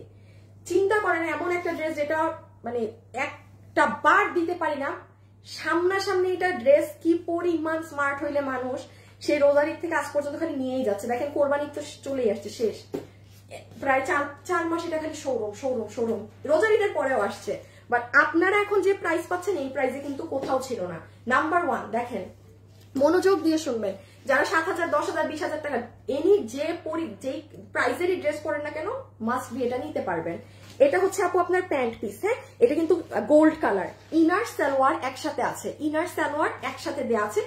চিন্তা করেন এমন একটা ড্রেস যেটা মানে একটা বার দিতে পারি না, সামনাসামনি এটা ড্রেস কি পরিমাণ স্মার্ট হইলে মানুষ সেই রোজারির থেকে আজ পর্যন্ত খালি নিয়েই যাচ্ছে। দেখেন কোরবানি তো চলেই আসছে, শেষ প্রায় 4 মাস এটা খালি শোরুম শোরুম শোরুম, রোজারিদের পরেও আসছে। বাট আপনারা এখন যে প্রাইস পাচ্ছেন এই প্রাইসে কিন্তু কোথাও ছিল না। নাম্বার 1 দেখেন, মনোযোগ দিয়ে শুনবেন, যারা 7,000 10,000 20,000 টাকা এনি যে প্রাইসেরই ড্রেস পরেন না কেন মাস্ট বি এটা নিতে পারবেন। এটা হচ্ছে আপু আপনার প্যান্ট পিস, হ্যাঁ এটা কিন্তু গোল্ড কালার, ইনার সালোয়ার একসাথে আছে, ইনার সালোয়ার একসাথে দেওয়া আছে,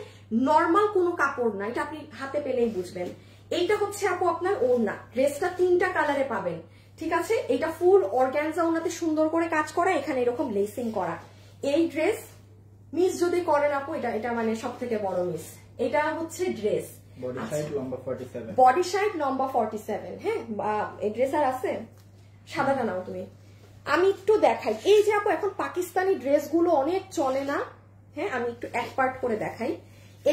নর্মাল কোনো কাপড় না, এটা আপনি হাতে পেলেই বুঝবেন। এইটা হচ্ছে আপু আপনার ওড়না, ড্রেসটা 3টা কালারে পাবেন, ঠিক আছে? এটা ফুল অর্গানজা ওড়নাতে সুন্দর করে কাজ করা, এখানে এরকম লেসিং করা। এই ড্রেস মিস যদি করেন আপু এটা মানে সব থেকে বড় মিস। এটা হচ্ছে ড্রেস, বডি সাইজ লম্বা 47, বডি সাইজ লম্বা 47। হ্যাঁ এই ড্রেস আর আছে, সাদাটা নাও তুমি। আমি একটু দেখাই, এই যে আপু এখন পাকিস্তানি ড্রেসগুলো অনেক চলে না, হ্যাঁ আমি একটু এক পার্ট করে দেখাই।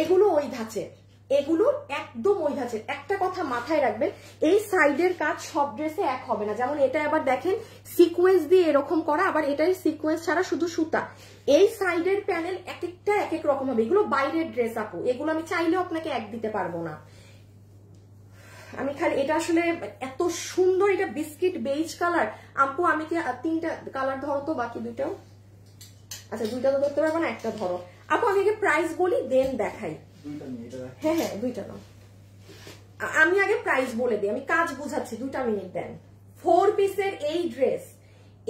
এগুলো ওই ধাঁচের, এগুলো একদম ওই ধাঁচের। একটা কথা মাথায় রাখবেন, এই সাইডের কাজ সব ড্রেসে এক হবে না। যেমন এটা আবার দেখেন সিকোয়েন্স দিয়ে এরকম করা, আবার এটাই সিকোয়েন্স ছাড়া শুধু সুতা। এই সাইডের প্যানেল এক একটা এক এক রকম হবে। এগুলো বাইরের ড্রেস আপু, এগুলো আমি চাইলেও আপনাকে এক দিতে পারবো না। আমি খালি এটা আসলে এত সুন্দর, এটা বিস্কিট বেজ কালার। আপু আমি কি 3টা কালার ধরো তো, বাকি 2টাও, আচ্ছা 2টা তো ধরতে পারবো না, একটা ধরো। আপু আমি আগে প্রাইস বলি দেন দেখাই। হ্যাঁ 2টা নাও, আমি আগে প্রাইস বলে দিই, আমি কাজ বুঝাচ্ছি, 2টা মিনিট দেন। 4 পিসের এই ড্রেস,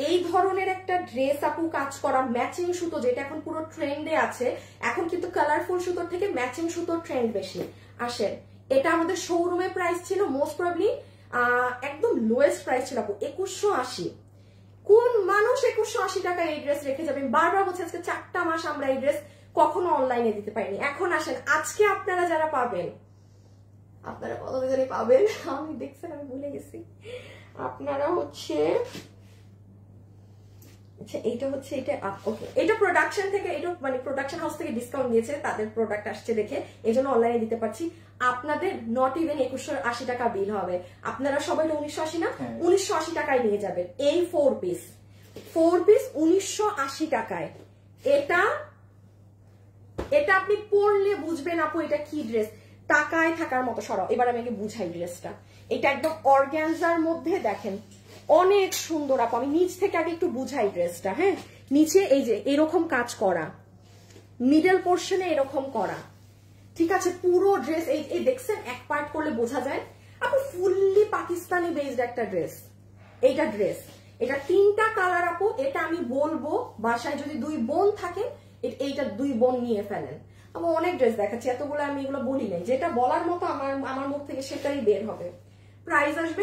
এই ধরনের একটা ড্রেস আপু কাজ করা ম্যাচিং সুতো, যেটা এখন পুরো ট্রেন্ডে আছে। এখন কিন্তু কালারফুল সুতোর থেকে ম্যাচিং সুতোর ট্রেন্ড বেশি। আসেন, এটা আমাদের শোরুমে প্রাইস ছিল মোস্ট প্রবলি একদম লোয়েস্ট প্রাইস ছিল আপু 2180। কোন মানুষ 2180 টাকা এই ড্রেস রেখে যাবে? বারবার বলছি আজকে 4টা মাস আমরা এই ড্রেস কখনো অনলাইনে দিতে পারিনি। এখন আসেন, আজকে আপনারা যারা পাবেন, আপনারা কত জানি পাবেন, আমি দেখছেন আমি ভুলে গেছি। আপনারা হচ্ছে আচ্ছা এইটা হচ্ছে এটা ওকে, এটা প্রোডাকশন থেকে, এটা মানে প্রোডাকশন হাউস থেকে ডিসকাউন্ট দিয়েছে, তাদের প্রোডাক্ট আসছে দেখে এই জন্য অনলাইনে দিতে পারছি। আপনাদের নট ইভেন 2180 টাকা বিল হবে। আপনারা সবাই 1980 না, 1980 টাকায় নিয়ে যাবেন এই 4 পিস 1980 টাকায়। এটা আপনি পরলে বুঝবেন আপু এটা কি ড্রেস, টাকায় থাকার মতো। সরাও, এবার আমি আগে বুঝাই ড্রেসটা। এটা একদম অর্গানজার মধ্যে, দেখেন অনেক সুন্দর আপু। আমি নিচ থেকে আগে একটু বুঝাই ড্রেসটা। হ্যাঁ নিচে এই যে এরকম কাজ করা, মিডল পোর্শনে এরকম করা, ঠিক আছে? পুরো ড্রেস এই দেখছেন, এক পার্ট করলে বোঝা যায় আপু ফুললি পাকিস্তানি বেসড একটা ড্রেস। এইটা ড্রেস, এটা 3টা কালার আপু। এটা আমি বলবো বাসায় যদি 2 বোন থাকে, এইটা 2 বোন নিয়ে ফেলেন। আমি অনেক ড্রেস দেখাচ্ছি, এতগুলো আমি এগুলো বলি নাই, যেটা বলার মতো আমার মুখ থেকে সেটাই বের হবে। প্রাইস আসবে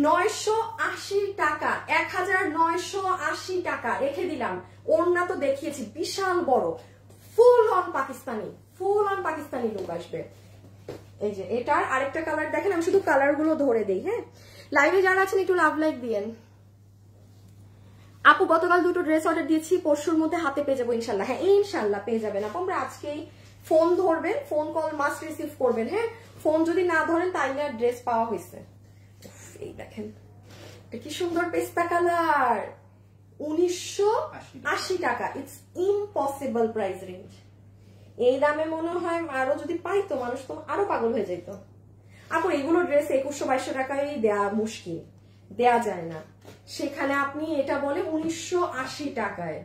1980 টাকা, 1980 টাকা রেখে দিলাম। ওড়না তো দেখিয়েছি বিশাল বড়, ফুল অন পাকিস্তানি লুক আসবে। এই যে এটার আরেকটা কালার দেখেন, আমি শুধু কালার গুলো ধরে দিই। হ্যাঁ লাইভে যারা আছেন একটু লাভ লাইক দিয়েন। আপু গতকাল 2টো ড্রেস অর্ডার দিয়েছি, পরশুর মধ্যে হাতে পেয়ে যাবো ইনশাল্লাহ। হ্যাঁ ইনশাল্লাহ পেয়ে যাবেন আপু। আমরা আজকেই ফোন ধরবেন, ফোন কল মাস্ট রিসিভ করবেন। হ্যাঁ ফোন যদি না ধরেন তাইলে আর ড্রেস পাওয়া হয়েছে। এই দেখেন কি সুন্দর পেস্তা কালার, 1980 টাকা। It's impossible price range. এই দামে মনে হয় আরো যদি পাইতো মানুষ তো আরো পাগল হয়ে যেত আপু। এগুলো ড্রেস 2100-2200 টাকায় দেওয়া মুশকিল, দেয়া যায় না। সেখানে আপনি এটা বলে 1980 টাকায়।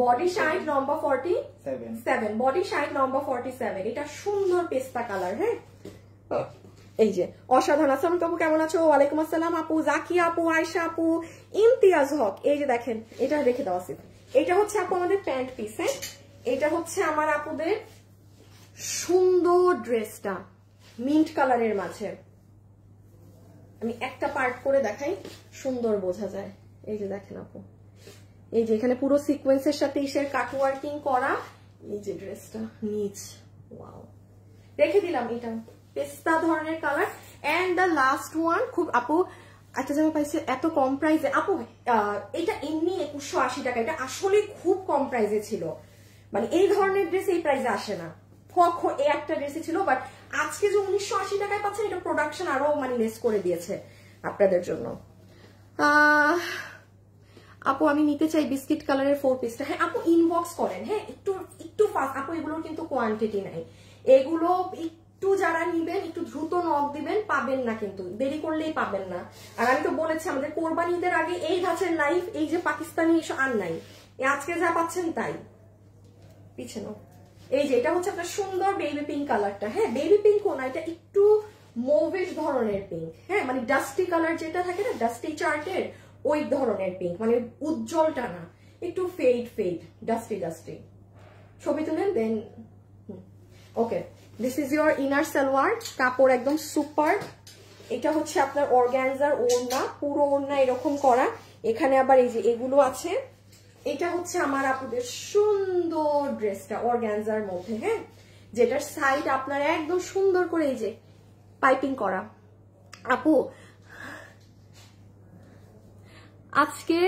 বডি সাইজ লম্বা 47, বডি সাইজ লম্বা 47। এটা সুন্দর পেস্তা কালার। হ্যাঁ এই যে অসাধারণ। আসসালামু আলাইকুম, কেমন আছো? ওয়ালাইকুম আসসালাম আপু, জাকিয়া আপু, আয়শা আপু, ইমতিয়াজ হক। এই যে দেখেন, এটা রেখে দেওয়া আছে। এটা হচ্ছে আপু আমাদের প্যান্ট পিস। হ্যাঁ এটা হচ্ছে আমার আপুদের সুন্দর ড্রেসটা মিন্ট কালারের মাঝে। আমি একটা পার্ট করে দেখাই, সুন্দর বোঝা যায়। এই যে দেখেন আপু, এই যে এখানে পুরো সিকোয়েন্সের সাথে ইসের কাট ওয়ার্কিং করা। এই যে ড্রেসটা নিচ, ওয়াও, রেখে দিলাম। এটা পেস্তা ধরনের colour. And the last one, খুব আপু একটা জামা পাইছে এত কম প্রাইসে আপু। এটা এমনি 2180 টাকা, এটা আসলে খুব কম প্রাইসে ছিল। মানে এই ধরনের ড্রেস এই প্রাইসে আসে না। এই একটা ড্রেসই ছিল, বাট আজকে যে 1980 টাকায় পাচ্ছেন, এটা প্রোডাকশন আরো মানে লেস করে দিয়েছে আপনাদের জন্য। আপু আমি নিতে চাই বিস্কিট কালারের 4 পিসটা। হ্যাঁ আপু ইনবক্স করেন, হ্যাঁ একটু ফাস্ট আপু, এগুলোর কিন্তু কোয়ান্টিটি নাই। এগুলো একটু যারা নিবেন একটু দ্রুত নক দিবেন, পাবেন না কিন্তু, দেরি করলেই পাবেন না। আর আমি তো বলেছি আমাদের কোরবানি ঈদের আগে এই গাছের লাইফ, এই যে পাকিস্তানি এসব আর নাই, আজকে যা পাচ্ছেন তাই। পিছনে এই যে এটা হচ্ছে আপনার সুন্দর বেবি পিঙ্ক কালারটা। হ্যাঁ বেবি পিঙ্কও না, এটা একটু মুভিশ ধরনের পিঙ্ক। হ্যাঁ মানে ডাস্টি কালার যেটা থাকে না, ডাস্টি চার্টের ওই ধরনের পিঙ্ক, মানে উজ্জ্বলটা না, একটু ফেড ফেড ডাস্টি ডাস্টি। ছবি তুলেন দেন। Okay, this is your inner salwar, কাপড় একদম সুপার। এটা হচ্ছে আপনার অর্গানজার ওড়না, পুরো ওড়না এরকম করা। এখানে আবার এই যে এগুলো আছে। এটা হচ্ছে আমার আপুদের সুন্দর ড্রেসটা অর্গানজার মধ্যে, হ্যাঁ, যেটার সাইড আপনার একদম সুন্দর করে এই যে পাইপিং করা। আপু আজকে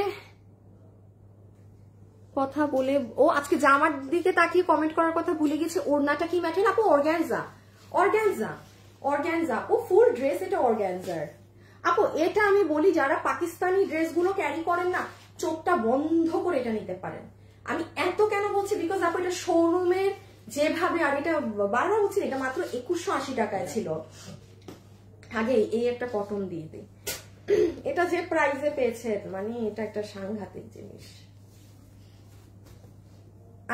কথা বলে আজকে জামার দিকে তাকিয়ে কমেন্ট করার কথা ভুলে গেছে। ওড়নাটা কি ম্যাটেরিয়াল আপু? Organza, organza, organza. ও ফুল ড্রেস এটা অর্গানজার। আপু এটা আমি বলি, যারা পাকিস্তানি ড্রেসগুলো ক্যারি করেন না, চোখটা বন্ধ করে এটা নিতে পারেন। আমি এত কেন বলছি, বিকজ আপু এটা শোরুমের যেভাবে, আর এটা বারবার বলছি, এটা মাত্র 2180 টাকায় ছিল। আগে এই একটা কটন দিয়ে দিই, এটা যে প্রাইসে পেয়েছে, মানে এটা একটা সাংঘাতিক জিনিস।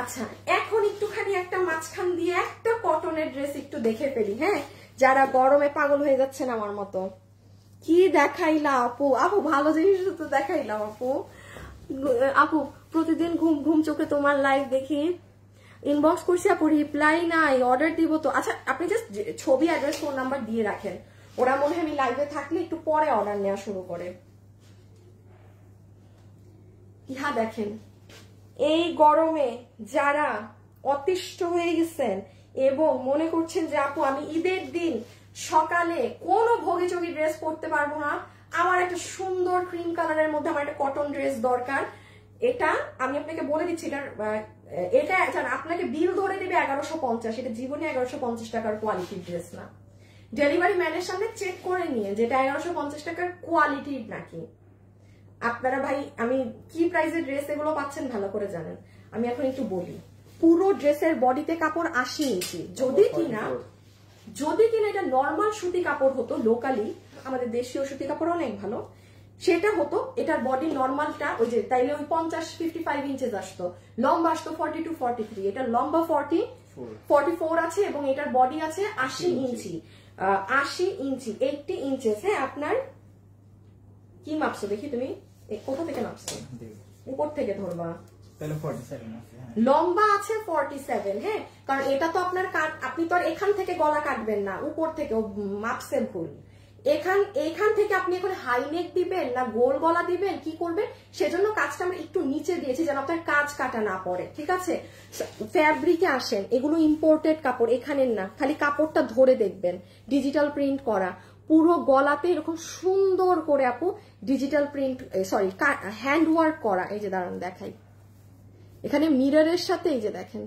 আচ্ছা এখন একটুখানি একটা মাঝখান দিয়ে একটা কটনের ড্রেস একটু দেখে ফেলি, হ্যাঁ, যারা গরমে পাগল হয়ে যাচ্ছেন আমার মতো। কি দেখাইলাম আপু? আপু ভালো জিনিস তো দেখাইলাম আপু। আপু প্রতিদিন ঘুম ঘুম চোখে তোমার লাইভ দেখি, ইনবক্স করছি আপু, রিপ্লাই নাই, অর্ডার দিব তো। আচ্ছা আপনি জাস্ট ছবি, অ্যাড্রেস, ফোন নাম্বার দিয়ে রাখেন, ওরা মনে হয় আমি লাইভে থাকলে একটু পরে অর্ডার নেওয়া শুরু করে। ইহা দেখেন, এই গরমে যারা অতিষ্ঠ হয়ে গেছেন এবং মনে করছেন যে আপু আমি ঈদের দিন সকালে কোনো ভোগীচোগী ড্রেস পরতে পারবো না, আমার একটা সুন্দর ক্রিম কালারের মধ্যে আমার একটা কটন ড্রেস দরকার, এটা আমি আপনাকে বলে দিচ্ছি, এটা আপনাকে বিল ধরে দেবে 1150। এটা জীবনে 1150 টাকার কোয়ালিটির ড্রেস না। ডেলিভারি ম্যানের সামনে চেক করে নিয়ে যেটা 1150 টাকার কোয়ালিটির নাকি। আপনারা ভাই আমি কি প্রাইসের ড্রেস এগুলো পাচ্ছেন ভালো করে জানেন। আমি এখন একটু বলি, পুরো ড্রেসের বডিতে কাপড় 80 ইঞ্চি। যদি কিনা এটা নর্মাল সুতি কাপড় হতো, লোকালি আমাদের দেশীয় সুতি কাপড় অনেক ভালো, সেটা হতো, এটার বডি নর্মালটা ওই যে তাইলে ওই 55 ইঞ্চেস আসতো, লম্বা আসতো 42 43। এটা লম্বা 44 আছে এবং এটার বডি আছে 80 ইঞ্চি, 80 ইঞ্চি 80 ইঞ্চেস। হ্যাঁ আপনার কি মাপছো দেখি, তুমি কোথা থেকে মাপছো? উপর থেকে ধরবা, লম্বা আছে 47। হ্যাঁ কারণ এটা তো আপনার আপনি তো আর এখান থেকে গলা কাটবেন না, উপর থেকে মাপছে ভুল। এখান থেকে আপনি এখন হাই নেক দিবেন না গোল গলা দিবেন, কি করবেন, সেজন্য কাজটা আমরা একটু নিচে দিয়েছি যেন আপনার কাজ কাটা না পড়ে, ঠিক আছে। ফ্যাব্রিকে আসেন, এগুলো ইম্পোর্টেড কাপড়, এখানের না, খালি কাপড়টা ধরে দেখবেন, ডিজিটাল প্রিন্ট করা, পুরো গলাতে এরকম সুন্দর করে আপু digital print, sorry hand work করা। এই যে দাঁড়ান দেখাই, এখানে মিররের সাথে এই যে দেখেন,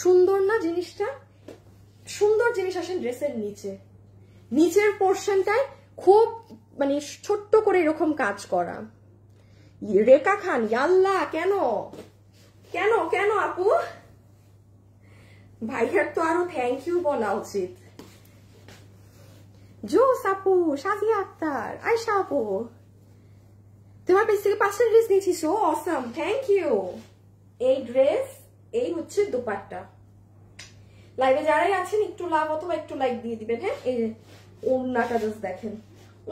সুন্দর না জিনিসটা? সুন্দর জিনিস আসেন ড্রেসের নিচে, নিচের পোর্শনটায় খুব মানে ছোট্ট করে এরকম কাজ করা। রেখা খান, ইয়াল্লা, কেন কেন কেন আপু? ভাইয়ার তো আরো থ্যাংক ইউ বলা উচিত। জোস আপু, সাজিয়া আক্তার, আয়শা আপু, তোমার পেজ থেকে 5টা ড্রেস নিয়েছি, সো অসাম, থ্যাংক ইউ। এই ড্রেস, এই হচ্ছে দুপাট্টা। লাইভে যারাই আছেন একটু লাভ অথবা একটু লাইক দিয়ে দিবেন। হ্যাঁ এই ওড়নাটা জাস্ট দেখেন,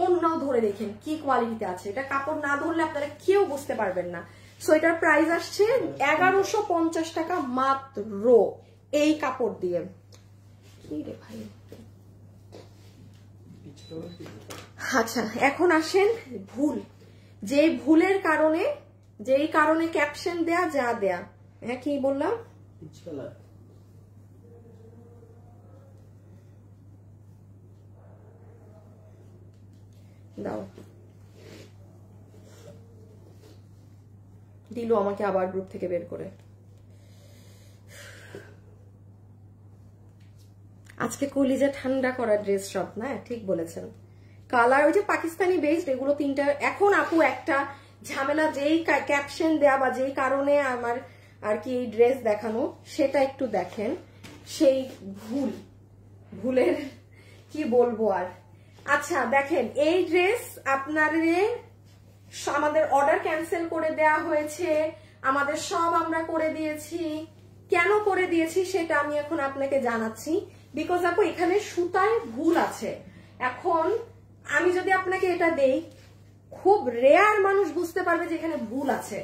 ওড়নাও ধরে দেখেন কি কোয়ালিটিতে আছে। এটা কাপড় না ধরলে আপনারা কেউ বুঝতে পারবেন না। সো এটার প্রাইস আসছে 1150 টাকা মাত্র এই কাপড় দিয়ে। কি রে ভাই, আচ্ছা এখন আসেন ভুল, যেই ভুলের কারণে যেই কারণে ক্যাপশন দেয়া যা দেয়া, হ্যাঁ কি বললাম, দাও দিল আমাকে আবার গ্রুপ থেকে বের করে। আজকে কলিজা ঠান্ডা করা ড্রেস সব না, ঠিক বলেছেন। কালার ওই যে পাকিস্তানি বেসড, এগুলো তিনটা। এখন আপু একটা ঝামেলা, যেই ক্যাপশন দেয়া বা যেই কারণে আমার আর কি এই ড্রেস দেখানো, সেটা একটু দেখেন। সেই ভুলের কি বলবো আর। আচ্ছা দেখেন, এই ড্রেস আমাদের অর্ডার ক্যান্সেল করে দেয়া হয়েছে, আমাদের সব আমরা করে দিয়েছি। কেন করে দিয়েছি সেটা আমি এখন আপনাকে জানাচ্ছি। বিকজ আপু এখানে সুতায় ভুল আছে। এখন আমি যদি আপনাকে এটা দেই, খুব রেয়ার মানুষ বুঝতে পারবে যে এখানে ভুল আছে,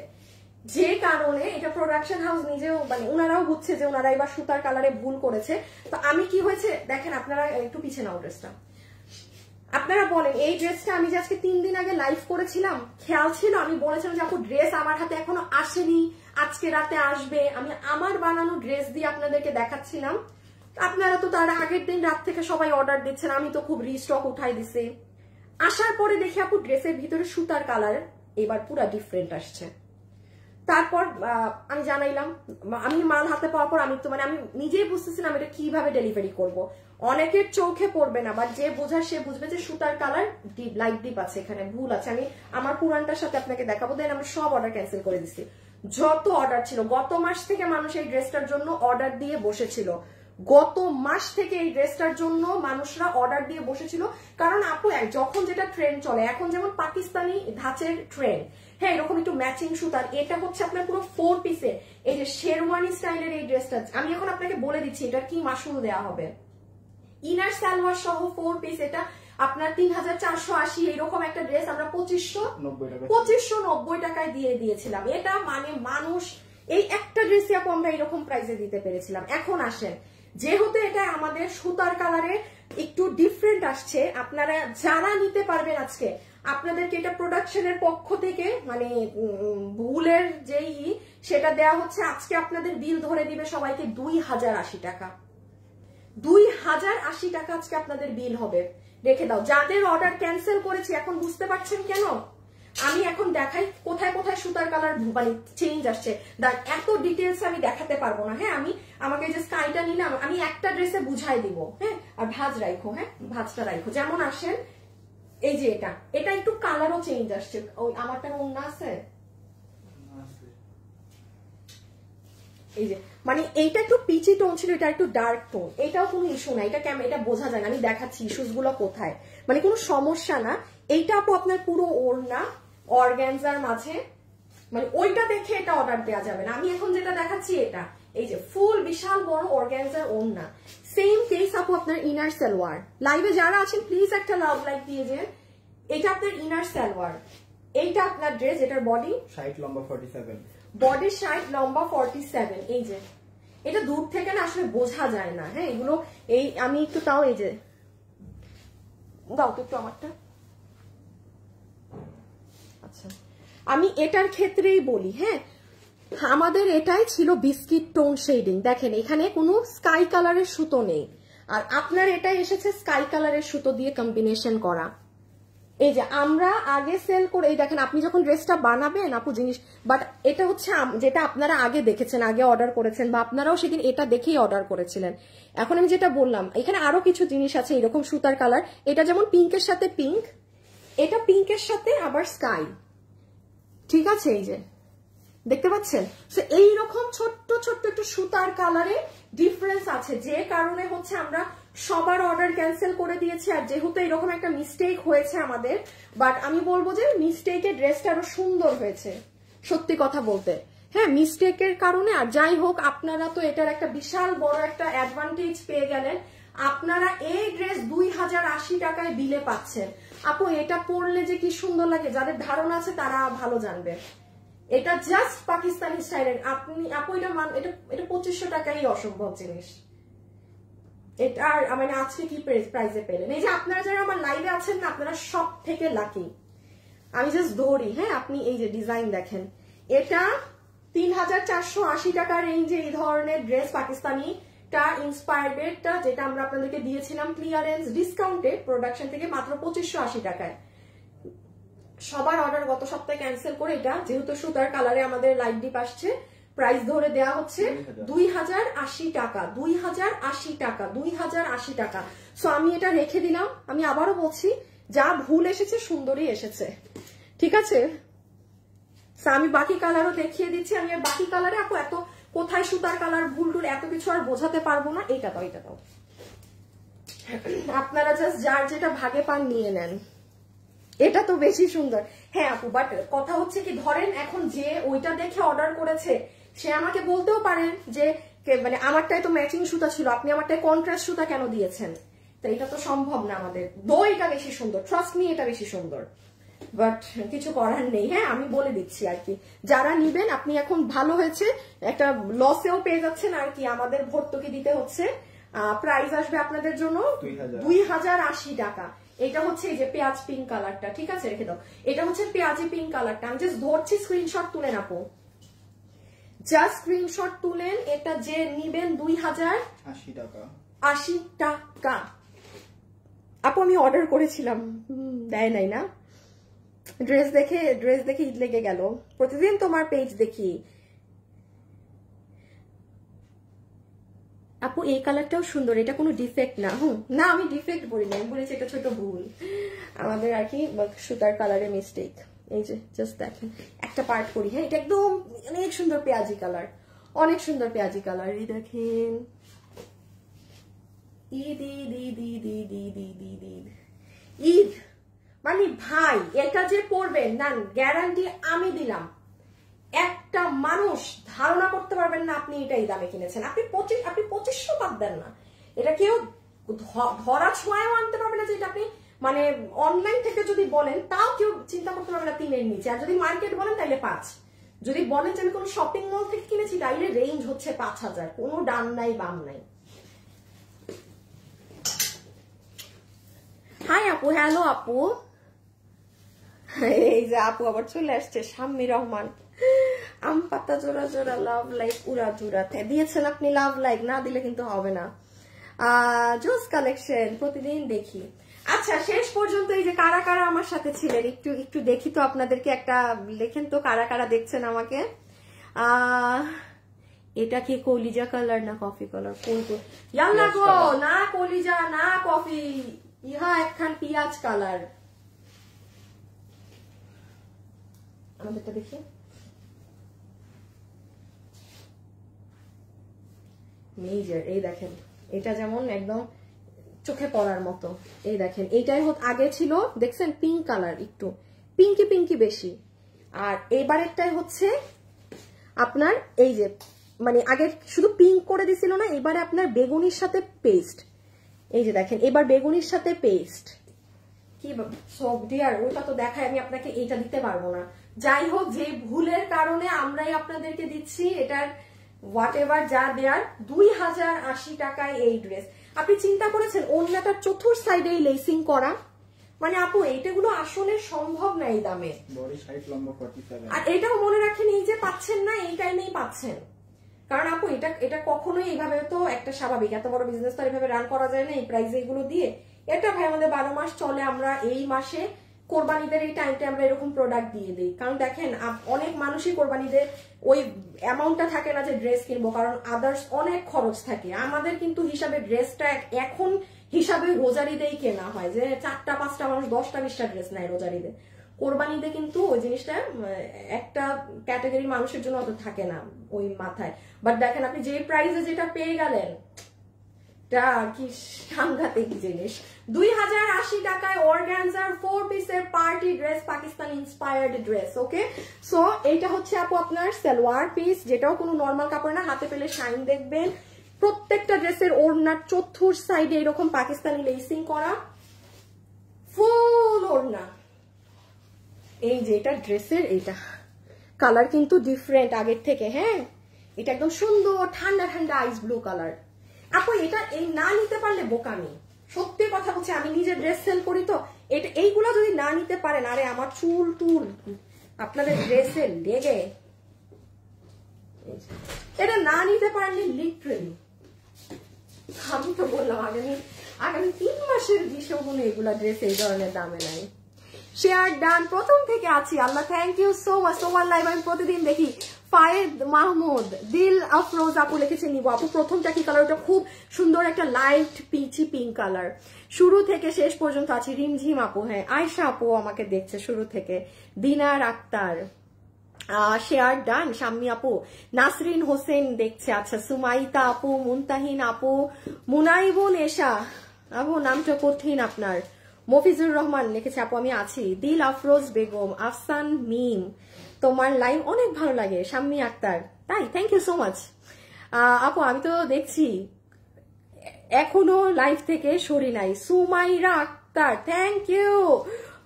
যে কারণে এটা প্রোডাকশন হাউস নিজেও মানে ওনারাও বুঝছে যে ওনারা এবার সুতার কালারে ভুল করেছে। তো আমি কি হয়েছে দেখেন, আপনারা একটু পিছিয়ে নাও ড্রেসটা। আপনারা বলেন, এই ড্রেসটা আমি যে আজকে 3 দিন আগে লাইভ করেছিলাম, খেয়াল ছিল আমি বলেছিলাম যে আপু ড্রেস আমার হাতে এখনো আসেনি, আজকে রাতে আসবে। আমি আমার বানানো ড্রেস দিয়ে আপনাদেরকে দেখাচ্ছিলাম। আপনারা তো তার আগের দিন রাত থেকে সবাই অর্ডার দিচ্ছেন, আমি তো খুব রিস্টক উঠাই দিছি। আসার পরে দেখি আপু ড্রেসের ভিতরে সুতার কালার এবার পুরা ডিফারেন্ট আসছে। তারপর আমি জানাইলাম, আমি মাল হাতে পাওয়ার পর আমি নিজেই বুঝতেছিলাম এটা কিভাবে ডেলিভারি করব। অনেকের চোখে পড়বে না, বাট যে বোঝার সে বুঝবে যে সুতার কালার লাইট ডিপ আছে, এখানে ভুল আছে। আমি আমার পুরানটার সাথে আপনাকে দেখাবো। দেন আমরা সব অর্ডার ক্যান্সেল করে দিচ্ছি। যত অর্ডার ছিল, গত মাস থেকে মানুষ এই ড্রেসটার জন্য অর্ডার দিয়ে বসেছিল। গত মাস থেকে এই ড্রেসটার জন্য মানুষরা অর্ডার দিয়ে বসেছিল। কারণ আপু যখন যেটা ট্রেন্ড চলে, এখন যেমন পাকিস্তানি ধাঁচের ট্রেন্ড, হ্যাঁ এরকম একটু ম্যাচিং সুতার, এটা হচ্ছে আপনার পুরো 4 পিসে এই যে শেরওয়ানি স্টাইলের এই ড্রেসটা। আমি এখন আপনাকে বলে দিচ্ছি এটার কি মাসুল দেওয়া হবে। ইনার সালোয়ার সহ 4 পিস, এটা আপনার 3480 এইরকম একটা ড্রেস আমরা 2590 টাকায় দিয়ে দিয়েছিলাম। এটা মানে মানুষ এই একটা ড্রেসই আপু আমরা এরকম প্রাইসে দিতে পেরেছিলাম। এখন আসেন, যেহেতু এটা আমাদের সুতার কালারে একটু ডিফারেন্ট আসছে, আপনারা যারা নিতে পারবেন আজকে আপনাদেরকে এটা প্রোডাকশনের পক্ষ থেকে মানে ভুলের যেই সেটা দেয়া হচ্ছে। আজকে আপনাদের বিল ধরে দিবে সবাইকে 2080 টাকা। 2080 টাকা আজকে আপনাদের বিল হবে। রেখে দাও। যাদের অর্ডার ক্যান্সেল করেছি এখন বুঝতে পারছেন কেন আমি এখন দেখাই কোথায় কোথায় সুতার কালার মানে চেঞ্জ আসছে। এত ডিটেলস আমি দেখাতে পারবো না। হ্যাঁ আমাকে যে স্কাইটা নিলাম আমি একটা ড্রেসে বুঝাই দিব। হ্যাঁ আর ভাঁজ রাখো, হ্যাঁ ভাঁজটা রাখো। যেমন আসেন এই যে এটা একটু কালারও চেঞ্জ আসছে। ওই আমারটা অন্য আছে, এই যে মানে এইটা একটু পিচি টোন ছিল, এটা একটু ডার্ক টোন। এটাও কোনো ইস্যু না, এটা বোঝা যায় না। আমি দেখাচ্ছি ইস্যুস গুলো কোথায়, মানে কোনো সমস্যা না। এইটা আপু আপনার পুরো ওড়না অর্গানজার মাঝে, মানে ওইটা দেখে এটা অর্ডার দেওয়া যাবে না। আমি এখন যেটা দেখাচ্ছি এটা এই যে ফুল বিশাল বড় অর্গানজার ওড়না। সেম কেস আপু আপনার ইনার সালোয়ার। লাইভে যারা আছেন প্লিজ একটা লাভ লাইক দিয়ে যান। এটা আপনার ইনার সালোয়ার, এইটা আপনার ড্রেস, এটার বডি 60 লম্বা 47, বডি 60 লম্বা 47। এই যে এটা দূর থেকে না আসলে বোঝা যায় না। হ্যাঁ এগুলো এই আমি একটু তাও এই যে দাও তো একটু আমারটা। আচ্ছা আমি এটার ক্ষেত্রেই বলি, হ্যাঁ আমাদের এটাই ছিল বিস্কিট টোন শেডিং। দেখেন এখানে কোনো স্কাই কালারের সুতো নেই, আর আপনার এটাই এসেছে স্কাই কালারের সুতো দিয়ে কম্বিনেশন করা। এই যে আমরা আগে সেল করে, এই দেখেন আপনি যখন ড্রেসটা বানাবেন আপু জিনিস, বাট এটা হচ্ছে যেটা আপনারা আগে দেখেছেন, আগে অর্ডার করেছেন, বা আপনারাও সেদিন এটা দেখেই অর্ডার করেছিলেন। এখন আমি যেটা বললাম এখানে আরো কিছু জিনিস আছে এরকম সুতার কালার। এটা যেমন পিঙ্কের সাথে পিঙ্ক, এটা পিঙ্কের সাথে আবার স্কাই, ঠিক আছে এই যে দেখতে পাচ্ছেন। এইরকম ছোট্ট ছোট্ট একটু সুতার কালারে ডিফারেন্স আছে, যে কারণে হচ্ছে আমরা সবার অর্ডার ক্যান্সেল করে দিয়েছি। আর যেহেতু এরকম একটা মিস্টেক হয়েছে আমাদের, বাট আমি বলবো যে মিস্টেকে ড্রেসটা আরো সুন্দর হয়েছে সত্যি কথা বলতে। হ্যাঁ মিস্টেকের কারণে। আর যাই হোক আপনারা তো এটার একটা বিশাল বড় একটা অ্যাডভান্টেজ পেয়ে গেলেন। আপনারা এই ড্রেস 2080 টাকায় বিলে পাচ্ছেন। আপু এটা পরলে যে কি সুন্দর লাগে, যাদের ধারণা আছে তারা ভালো জানবে। এটা জাস্ট পাকিস্তানি স্টাইলের। আপু এটা 2500 টাকাই অসম্ভব জিনিস। এটা মানে আজকে কি প্রাইসে পেলেন? এই যে আপনারা যারা আমার লাইভে আছেন না, আপনারা সব থেকে লাকি। আমি জাস্ট ধরি, হ্যাঁ, আপনি এই যে ডিজাইন দেখেন, এটা 3480 টাকা রেঞ্জে এই ধরনের ড্রেস পাকিস্তানি ইন্সপায়ার্ডটা, যেটা আমরা আপনাদেরকে দিয়েছিলাম ক্লিয়ারেন্স ডিসকাউন্টে প্রোডাকশন থেকে মাত্র 2580 টাকায়। সবার অর্ডার গত সপ্তাহে ক্যান্সেল করে এটা যেহেতু সুতার কালারে আমাদের লাইট ডিপ আসছে, প্রাইস ধরে দেওয়া হচ্ছে 2080 টাকা। 2080 টাকা, 2080 টাকা। সো আমি এটা রেখে দিলাম। আমি আবারও বলছি, যা ভুল এসেছে সুন্দরই এসেছে, ঠিক আছে? আমি বাকি কালারও দেখিয়ে দিচ্ছি। আমি বাকি কালারে আপু এত কোথায় সুতার কালার ভুল টুল এত কিছু আর বোঝাতে পারবো না। এইটা দাও, এটা দাও, আপনারা জাস্ট যার যেটা ভাগে পান নিয়ে নেন। এটা তো বেশি সুন্দর। হ্যাঁ আপু, বাট কথা হচ্ছে কি, ধরেন এখন যে ওইটা দেখে অর্ডার করেছে সে আমাকে বলতেও পারেন যে মানে আমারটাই তো ম্যাচিং সুতা ছিল, আপনি আমারটাই কন্ট্রাস্ট সুতা কেন দিয়েছেন? তো এটা তো সম্ভব না আমাদের। দো এটা বেশি সুন্দর, ট্রাস্ট মি, এটা বেশি সুন্দর, বাট কিছু করার নেই। হ্যাঁ, আমি বলে দিচ্ছি আর কি, যারা নিবেন আপনি এখন ভালো হয়েছে একটা লসেও পেয়ে যাচ্ছেন আর কি, আমাদের ভর্তুকি দিতে হচ্ছে। প্রাইস আসবে আপনাদের জন্য 2080 টাকা। এটা হচ্ছে এই যে পেঁয়াজ পিঙ্ক কালারটা, ঠিক আছে, রেখে দাও। এটা হচ্ছে পেঁয়াজি পিঙ্ক কালারটা। আমি জাস্ট ধরছি, স্ক্রিনশট তুলেন আপু, জাস্ট স্ক্রিনশট তুলেন। এটা যে নিবেন 2080 টাকা। 80 টাকা আপু, আমি অর্ডার করেছিলাম, দেয় নাই না? ড্রেস দেখে ঈদ লেগে গেল। প্রতিদিন তোমার পেজ দেখি আপু। এই কালারটাও সুন্দর, এটা কোনো ডিফেক্ট না। না, আমি ডিফেক্ট বলি না, আমি বলেছি এটা ছোট ভুল আমাদের আর কি, সুতার কালারের মিস্টেক। এই যে জাস্ট দেখেন, একটা পার্ট করি। হ্যাঁ, এটা একদম অনেক সুন্দর পেঁয়াজি কালার, অনেক সুন্দর পেঁয়াজি কালার। এই দেখেন, ঈদ ঈদ ঈদ ঈদ ঈদ ঈদ ঈদ ঈদ ঈদ ঈদ মানে ভাই, এটা যে পরবেন না, গ্যারান্টি আমি দিলাম, একটা মানুষ ধারণা করতে পারবেন না আপনি এটা এই দামে কিনেছেন। আপনি 2500 বাদ দেন না, এটা কেউ ধরা ছোঁয়াও আনতে পারবে না যে এটা আপনি মানে অনলাইন থেকে যদি বলেন তাও কেউ চিন্তা করতে পারবে না 3 এর নিচে। আর যদি মার্কেট বলেন তাইলে 5, যদি বলেন যে আমি কোনো শপিং মল থেকে কিনেছি তাইলে রেঞ্জ হচ্ছে 5000, কোনো ডান নাই বাম নাই। হাই আপু, হ্যালো আপু। এই যে আপু আবার চলে আসছে, শাম্মী রহমান। আম পাতা জোড়া জোড়া লাভ লাইক উড়া জোড়া দিয়েছেন আপনি, লাভ লাইক না দিলে কিন্তু হবে না। জোস কালেকশন প্রতিদিন দেখি। আচ্ছা, শেষ পর্যন্ত এই যে কারা কারা আমার সাথে ছিলেন একটু দেখি তো আপনাদেরকে, একটা লেখেন তো কারা কারা দেখছেন আমাকে। এটা কি কলিজা কালার না কফি কালার? কোন ইয়াল্লা গো, না কলিজা না কফি, ইহা একখান পিঁয়াজ কালার। আমাদেরটা দেখি, মেজর। এই দেখেন, এটা যেমন একদম চোখে পড়ার মতো। এই দেখেন, এইটাই আগে ছিল দেখছেন পিঙ্ক কালার, একটু পিঙ্কি পিঙ্কি বেশি। আর এবারেরটাই হচ্ছে আপনার এই যে মানে আগে শুধু পিঙ্ক করে দিছিল না, এবারে আপনার বেগুনির সাথে পেস্ট। এই যে দেখেন, এবার বেগুনির সাথে পেস্ট। কি সব ডিয়ার, ওটা তো দেখায়, আমি আপনাকে এইটা দিতে পারবো না। যাই হোক, যে ভুলের কারণে আমরাই আপনাদেরকে দিচ্ছি এটার হোয়াট এভার যা দেয়ার। 2080 টাকায় এই ড্রেস। আপনি চিন্তা করেছেন ওড়নাটার চতুর্থ সাইডে লেসিং করা, মানে আপু এইটাগুলো আসলে সম্ভব না এই দামে। আর এটাও মনে রাখেন, এই যে পাচ্ছেন না এই টাইমেই পাচ্ছেন, কারণ আপু এটা কখনোই এইভাবে তো একটা স্বাভাবিক এত বড় বিজনেস তো এইভাবে রান করা যায় না এই প্রাইসে এগুলো দিয়ে। এটা ভাই আমাদের 12 মাস চলে, আমরা এই মাসে কোরবানিদের এই টাইমটা আমরা এরকম প্রোডাক্ট দিয়ে দিই। কারণ দেখেন অনেক মানুষই কোরবানিদের ওই অ্যামাউন্টটা থাকে না যে ড্রেস কিনবো, কারণ আদার্স অনেক খরচ থাকে। আমাদের কিন্তু হিসাবে ড্রেসটা এখন হিসাবে রোজারিদেই কেনা হয়, যে 4টা 5টা মানুষ 10টা 20টা ড্রেস নেয় রোজারিদে। কোরবানিতে কিন্তু ওই জিনিসটা একটা ক্যাটাগরি মানুষের জন্য অত থাকে না ওই মাথায়। বাট দেখেন আপনি যে প্রাইসে যেটা পেয়ে গেলেন, কি সাংঘাতিক জিনিস। 2080 টাকায় অর্গানজার 4 পিসের party dress, Pakistan inspired dress. Okay, so এইটা হচ্ছে আপু আপনার সালোয়ার পিস, যেটাও কোনো নর্মাল কাপড় না, হাতে পেলে শাইন দেখবেন। প্রত্যেকটা ড্রেসের ওড়নার চতুর্থ সাইডে এরকম পাকিস্তানি লেসিং করা, ফুল ওড়না। এই যে এটা ড্রেসের, এইটা কালার কিন্তু ডিফারেন্ট আগের থেকে। হ্যাঁ, এটা একদম সুন্দর ঠান্ডা ঠান্ডা আইস ব্লু কালার। আপু এটা এই না নিতে পারলে বোকামি, সত্যি কথা বলছি, আমি নিজে ড্রেস সেল করি তো, এটা এইগুলা যদি না নিতে পারেন, আরে আমার চুল টুল আপনাদের ড্রেসে লেগে, এটা না নিতে পারলে লিটারেলি আমি তো বললাম আগামী 3 মাসের বিষয়গুলো এগুলা ড্রেস এই ধরনের দামে নাই। শেয়ার ডান, প্রথম থেকে আছি, আল্লাহ থ্যাংক ইউ সো মাচ। তোমার লাইভ আমি প্রতিদিন দেখি। ফায়েদ মাহমুদ, দিল আফরোজ আপু লিখেছে নিবো। আপু প্রথমটা কি কালার? ওটা খুব সুন্দর একটা লাইট পিচি পিঙ্ক কালার। শুরু থেকে শেষ পর্যন্ত আছি। রিমঝিম আপু, হ্যাঁ আয়শা আপু আমাকে দেখছে শুরু থেকে। দিনার আক্তার, শেয়ার ডান। শাম্মী আপু, নাসরিন হোসেন দেখছে, আচ্ছা সুমাইতা আপু, মুনতাহিন আপু, মুনাইবুন এশা আপু, নামটা কঠিন আপনার। মফিজুর রহমান লিখেছে আপু আমি আছি। দিল আফরোজ বেগম, আফসান মিম, তোমার লাইভ অনেক ভালো লাগে। শাম্মী আক্তার, তাই থ্যাংক ইউ সো মাচ আপু, আমি তো দেখছি এখনো লাইভ থেকে সরি নাই। Sumaira Akter, thank you.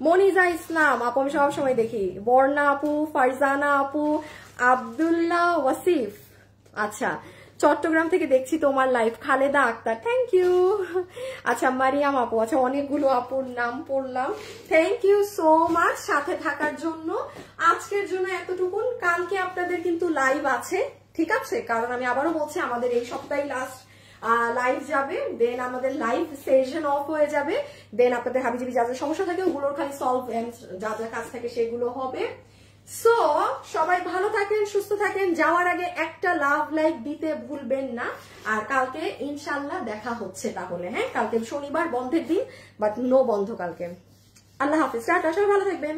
মনিজা ইসলাম আপু, আমি সবসময় দেখি। বর্ণা আপু, ফারজানা আপু, আব্দুল্লাহ ওয়াসিফ, আচ্ছা চট্টগ্রাম থেকে দেখছি তোমার live. Khaleda Akter, thank you. আচ্ছা মারিয়াম আপু, আচ্ছা অনেকগুলো আপুর নাম পড়লাম, থ্যাংক ইউ সো মাচ সাথে থাকার জন্য। আজকের জন্য এতটুকুন, কালকে আপনাদের কিন্তু লাইভ আছে, ঠিক আছে? কারণ আমি আবারও বলছি আমাদের এই সপ্তাহে লাস্ট লাইভ যাবে, দেন আমাদের লাইভ সেশন অফ হয়ে যাবে, দেন আপনাদের হাবিজাবি যা যা সমস্যা থাকে ওগুলোর খালি সলভ, যা যা কাজ থাকে সেগুলো হবে। সো সবাই ভালো থাকেন, সুস্থ থাকেন। যাওয়ার আগে একটা লাভ লাইক দিতে ভুলবেন না। আর কালকে ইনশাল্লাহ দেখা হচ্ছে তাহলে। হ্যাঁ, কালকে শনিবার বন্ধের দিন, বাট নো বন্ধ কালকে। আল্লাহ হাফিজ, টাটা, সবাই ভালো থাকবেন।